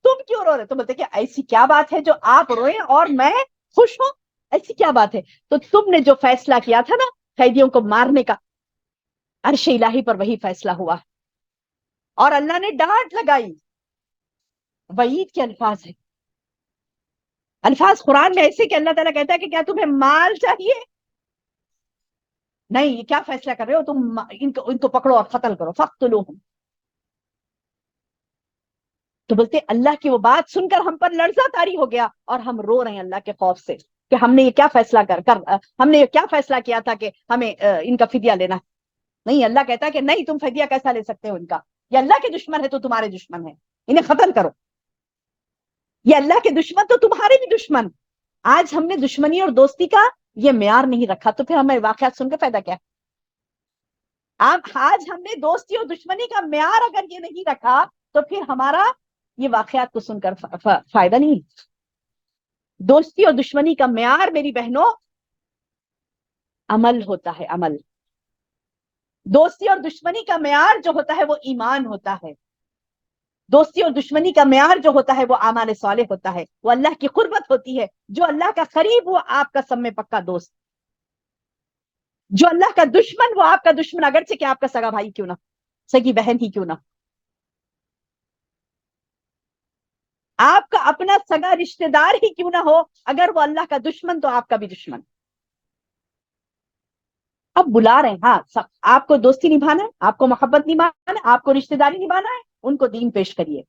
تم کیوں رو رہے؟ تو بولتے کہ ایسی کیا بات ہے جو آپ روئیں اور میں خوش ہوں؟ ایسی کیا بات ہے؟ تو تم نے جو فیصلہ کیا تھا نا قیدیوں کو مارنے کا، عرش الہی پر وہی فیصلہ ہوا، اور اللہ نے ڈانٹ لگائی. وعید کے الفاظ ہیں، الفاظ قرآن میں ایسے کہ اللہ تعالیٰ کہتا ہے کہ کیا تمہیں مال چاہیے؟ نہیں، یہ کیا فیصلہ کر رہے ہو تم؟ ان کو پکڑو اور قتل کرو، فقتلوہم. تو بولتے اللہ کی وہ بات سن کر ہم پر لرزہ طاری ہو گیا، اور ہم رو رہے ہیں اللہ کے خوف سے کہ ہم نے یہ کیا فیصلہ ہم نے یہ کیا فیصلہ کیا تھا کہ ہمیں ان کا فدیہ لینا ہے. نہیں، اللہ کہتا ہے کہ نہیں، تم فدیہ کیسا لے سکتے ہو ان کا؟ یہ اللہ کے دشمن ہے تو تمہارے دشمن ہے، انہیں قتل کرو. یہ اللہ کے دشمن تو تمہارے بھی دشمن. آج ہم نے دشمنی اور دوستی کا یہ معیار نہیں رکھا، تو پھر ہمیں واقعات سن کے فائدہ کیا؟ آج ہم نے دوستی اور دشمنی کا معیار اگر یہ نہیں رکھا تو پھر ہمارا یہ واقعات کو سن کر فائدہ نہیں. دوستی اور دشمنی کا معیار میری بہنوں عمل ہوتا ہے، عمل. دوستی اور دشمنی کا معیار جو ہوتا ہے وہ ایمان ہوتا ہے. دوستی اور دشمنی کا معیار جو ہوتا ہے وہ اعمال صالح ہوتا ہے، وہ اللہ کی قربت ہوتی ہے. جو اللہ کا قریب وہ آپ کا سب میں پکا دوست، جو اللہ کا دشمن وہ آپ کا دشمن، اگرچہ کہ آپ کا سگا بھائی کیوں نہ، سگی بہن ہی کیوں نہ. آپ کا اپنا سگا رشتہ دار ہی کیوں نہ ہو، اگر وہ اللہ کا دشمن تو آپ کا بھی دشمن. اب بلا رہے ہیں، ہاں آپ کو دوستی نبھانا ہے، آپ کو محبت نبھانا ہے، آپ کو رشتہ داری نبھانا ہے، ان کو دین پیش کریے،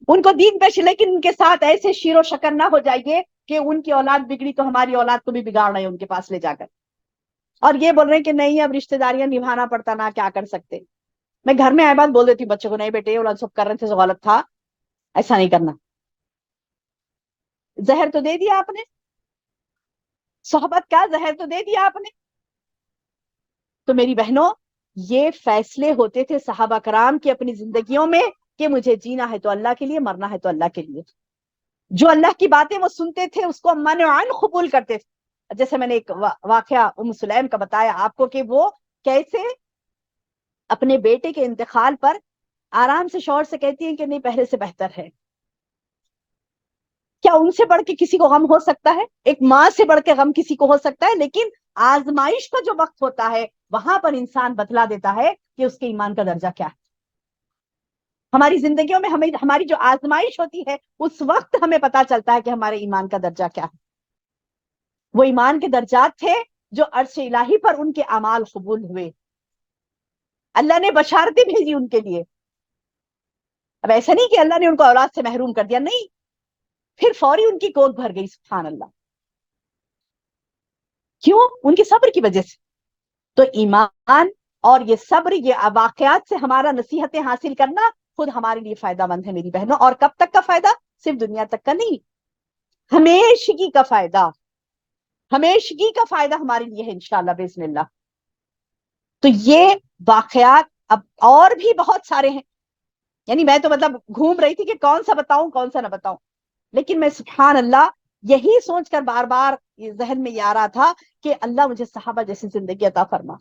ان کو دین پیش. لیکن ان کے ساتھ ایسے شیر و شکر نہ ہو جائیے کہ ان کی اولاد بگڑی تو ہماری اولاد کو بھی بگاڑ رہے ہیں ان کے پاس لے جا کر، اور یہ بول رہے ہیں کہ نہیں اب رشتہ داریاں نبھانا پڑتا نا، کیا کر سکتے. میں گھر میں آئے بات بول دیتی بچے کو، نہیں بیٹے اولاد سب کر رہے تھے غلط تھا، ایسا نہیں کرنا. زہر تو دے دیا آپ نے، صحبت کا زہر تو دے دیا آپ نے. تو میری بہنوں یہ فیصلے ہوتے تھے صحابہ کرام کی اپنی زندگیوں میں کہ مجھے جینا ہے تو اللہ کے لیے، مرنا ہے تو اللہ کے لیے. جو اللہ کی باتیں وہ سنتے تھے اس کو منعن قبول کرتے تھے. جیسے میں نے ایک واقعہ ام سلیم کا بتایا آپ کو کہ وہ کیسے اپنے بیٹے کے انتقال پر آرام سے شوہر سے کہتی ہیں کہ نہیں پہلے سے بہتر ہے. کیا ان سے بڑھ کے کسی کو غم ہو سکتا ہے؟ ایک ماں سے بڑھ کے غم کسی کو ہو سکتا ہے؟ لیکن آزمائش کا جو وقت ہوتا ہے وہاں پر انسان بتلا دیتا ہے کہ اس کے ایمان کا درجہ کیا ہے. ہماری زندگیوں میں ہماری جو آزمائش ہوتی ہے اس وقت ہمیں پتا چلتا ہے کہ ہمارے ایمان کا درجہ کیا ہے. وہ ایمان کے درجات تھے جو عرش الہی پر ان کے اعمال قبول ہوئے، اللہ نے بشارتیں بھیجی ان کے لیے. اب ایسا نہیں کہ اللہ نے ان کو اولاد سے محروم کر دیا، نہیں، پھر فوری ان کی کوکھ بھر گئی. سبحان اللہ. کیوں؟ ان کے صبر کی وجہ سے. تو ایمان اور یہ صبر، یہ واقعات سے ہمارا نصیحتیں حاصل کرنا خود ہمارے لیے فائدہ مند ہے میری بہنوں. اور کب تک کا فائدہ؟ صرف دنیا تک کا نہیں، ہمیشگی کا فائدہ، ہمیشگی کا فائدہ ہمارے لیے ہے انشاءاللہ باذن اللہ. تو یہ واقعات اب اور بھی بہت سارے ہیں. یعنی میں تو مطلب گھوم رہی تھی کہ کون سا بتاؤں کون سا نہ بتاؤں، لیکن میں سبحان اللہ یہی سوچ کر بار بار ذہن میں یہ آ رہا تھا کہ اللہ مجھے صحابہ جیسی زندگی عطا فرما.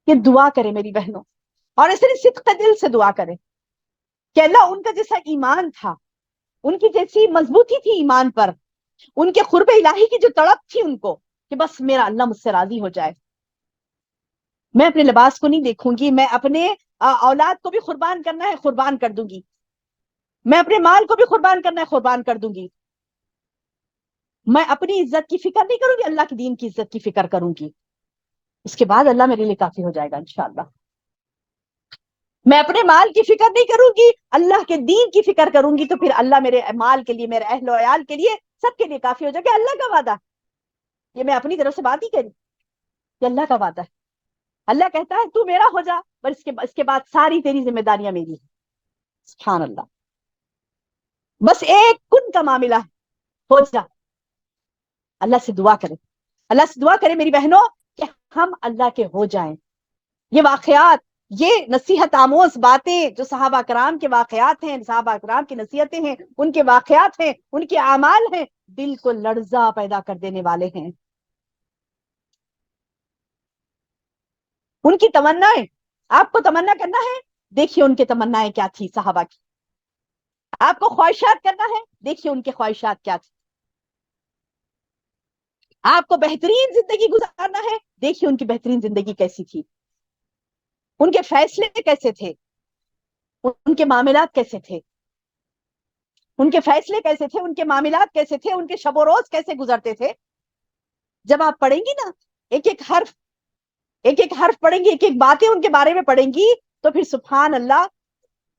یہ دعا کرے میری بہنوں، اور ایسے صدق دل سے دعا کرے کہ اللہ ان کا جیسا ایمان تھا، ان کی جیسی مضبوطی تھی ایمان پر، ان کے قرب الہی کی جو تڑپ تھی ان کو کہ بس میرا اللہ مجھ سے راضی ہو جائے. میں اپنے لباس کو نہیں دیکھوں گی، میں اپنے اولاد کو بھی قربان کرنا ہے قربان کر دوں گی، میں اپنے مال کو بھی قربان کرنا ہے قربان کر دوں گی. میں اپنی عزت کی فکر نہیں کروں گی، اللہ کے دین کی عزت کی فکر کروں گی. اس کے بعد اللہ میرے لیے کافی ہو جائے گا انشاءاللہ. میں اپنے مال کی فکر نہیں کروں گی، اللہ کے دین کی فکر کروں گی، تو پھر اللہ میرے مال کے لیے، میرے اہل و عیال کے لیے، سب کے لیے کافی ہو جائے گا. اللہ کا وعدہ، یہ میں اپنی طرف سے بات ہی کری، یہ اللہ کا وعدہ ہے. اللہ کہتا ہے تو میرا ہو جا، پر اس کے بعد ساری تیری ذمہ داریاں میری ہیں. سبحان اللہ. بس ایک کن کا معاملہ ہے، ہو جا. اللہ سے دعا کرے، اللہ سے دعا کرے میری بہنوں کہ ہم اللہ کے ہو جائیں. یہ واقعات، یہ نصیحت آموز باتیں جو صحابہ کرام کے واقعات ہیں، صحابہ کرام کی نصیحتیں ہیں، ان کے واقعات ہیں، ان کے اعمال ہیں، دل کو لرزہ پیدا کر دینے والے ہیں. ان کی تمنائیں، آپ کو تمنا کرنا ہے، دیکھیے ان کی تمنائیں کیا تھی صحابہ کی. آپ کو خواہشات کرنا ہے، دیکھیے ان کے خواہشات کیا تھی. آپ کو بہترین زندگی گزارنا ہے، دیکھیے ان کی بہترین زندگی کیسی تھی، ان کے فیصلے کیسے تھے، ان کے معاملات کیسے تھے، ان کے فیصلے کیسے تھے، ان کے معاملات کیسے تھے، ان کے شب و روز کیسے گزرتے تھے. جب آپ پڑھیں گی نا ایک ایک حرف پڑھیں گی، ایک ایک باتیں ان کے بارے میں پڑھیں گی، تو پھر سبحان اللہ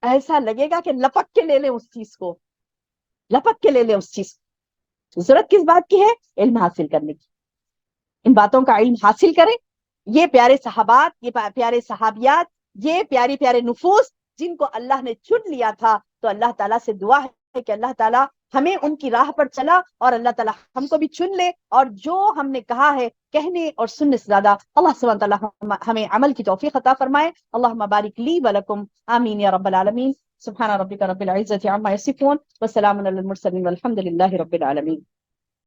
ایسا لگے گا کہ لپک کے لے لیں اس چیز کو، لپک کے لے لیں اس چیز کو. ضرورت کس بات کی ہے؟ علم حاصل کرنے کی. ان باتوں کا علم حاصل کریں. یہ پیارے صحابات، یہ پیارے صحابیات، یہ پیارے پیارے نفوس جن کو اللہ نے چن لیا تھا، تو اللہ تعالیٰ سے دعا ہے کہ اللہ تعالیٰ ہمیں ان کی راہ پر چلا، اور اللہ تعالیٰ ہم کو بھی چن لے، اور جو ہم نے کہا ہے کہنے اور سننے سے زیادہ اللہ سبحانہ تعالیٰ ہمیں عمل کی توفیق عطا فرمائے. اللہم بارک لی ولکم، آمین یا رب العالمین. سبحان ربک رب العزت عما یصفون، وسلام علی المرسلین والحمد للہ رب العالمین.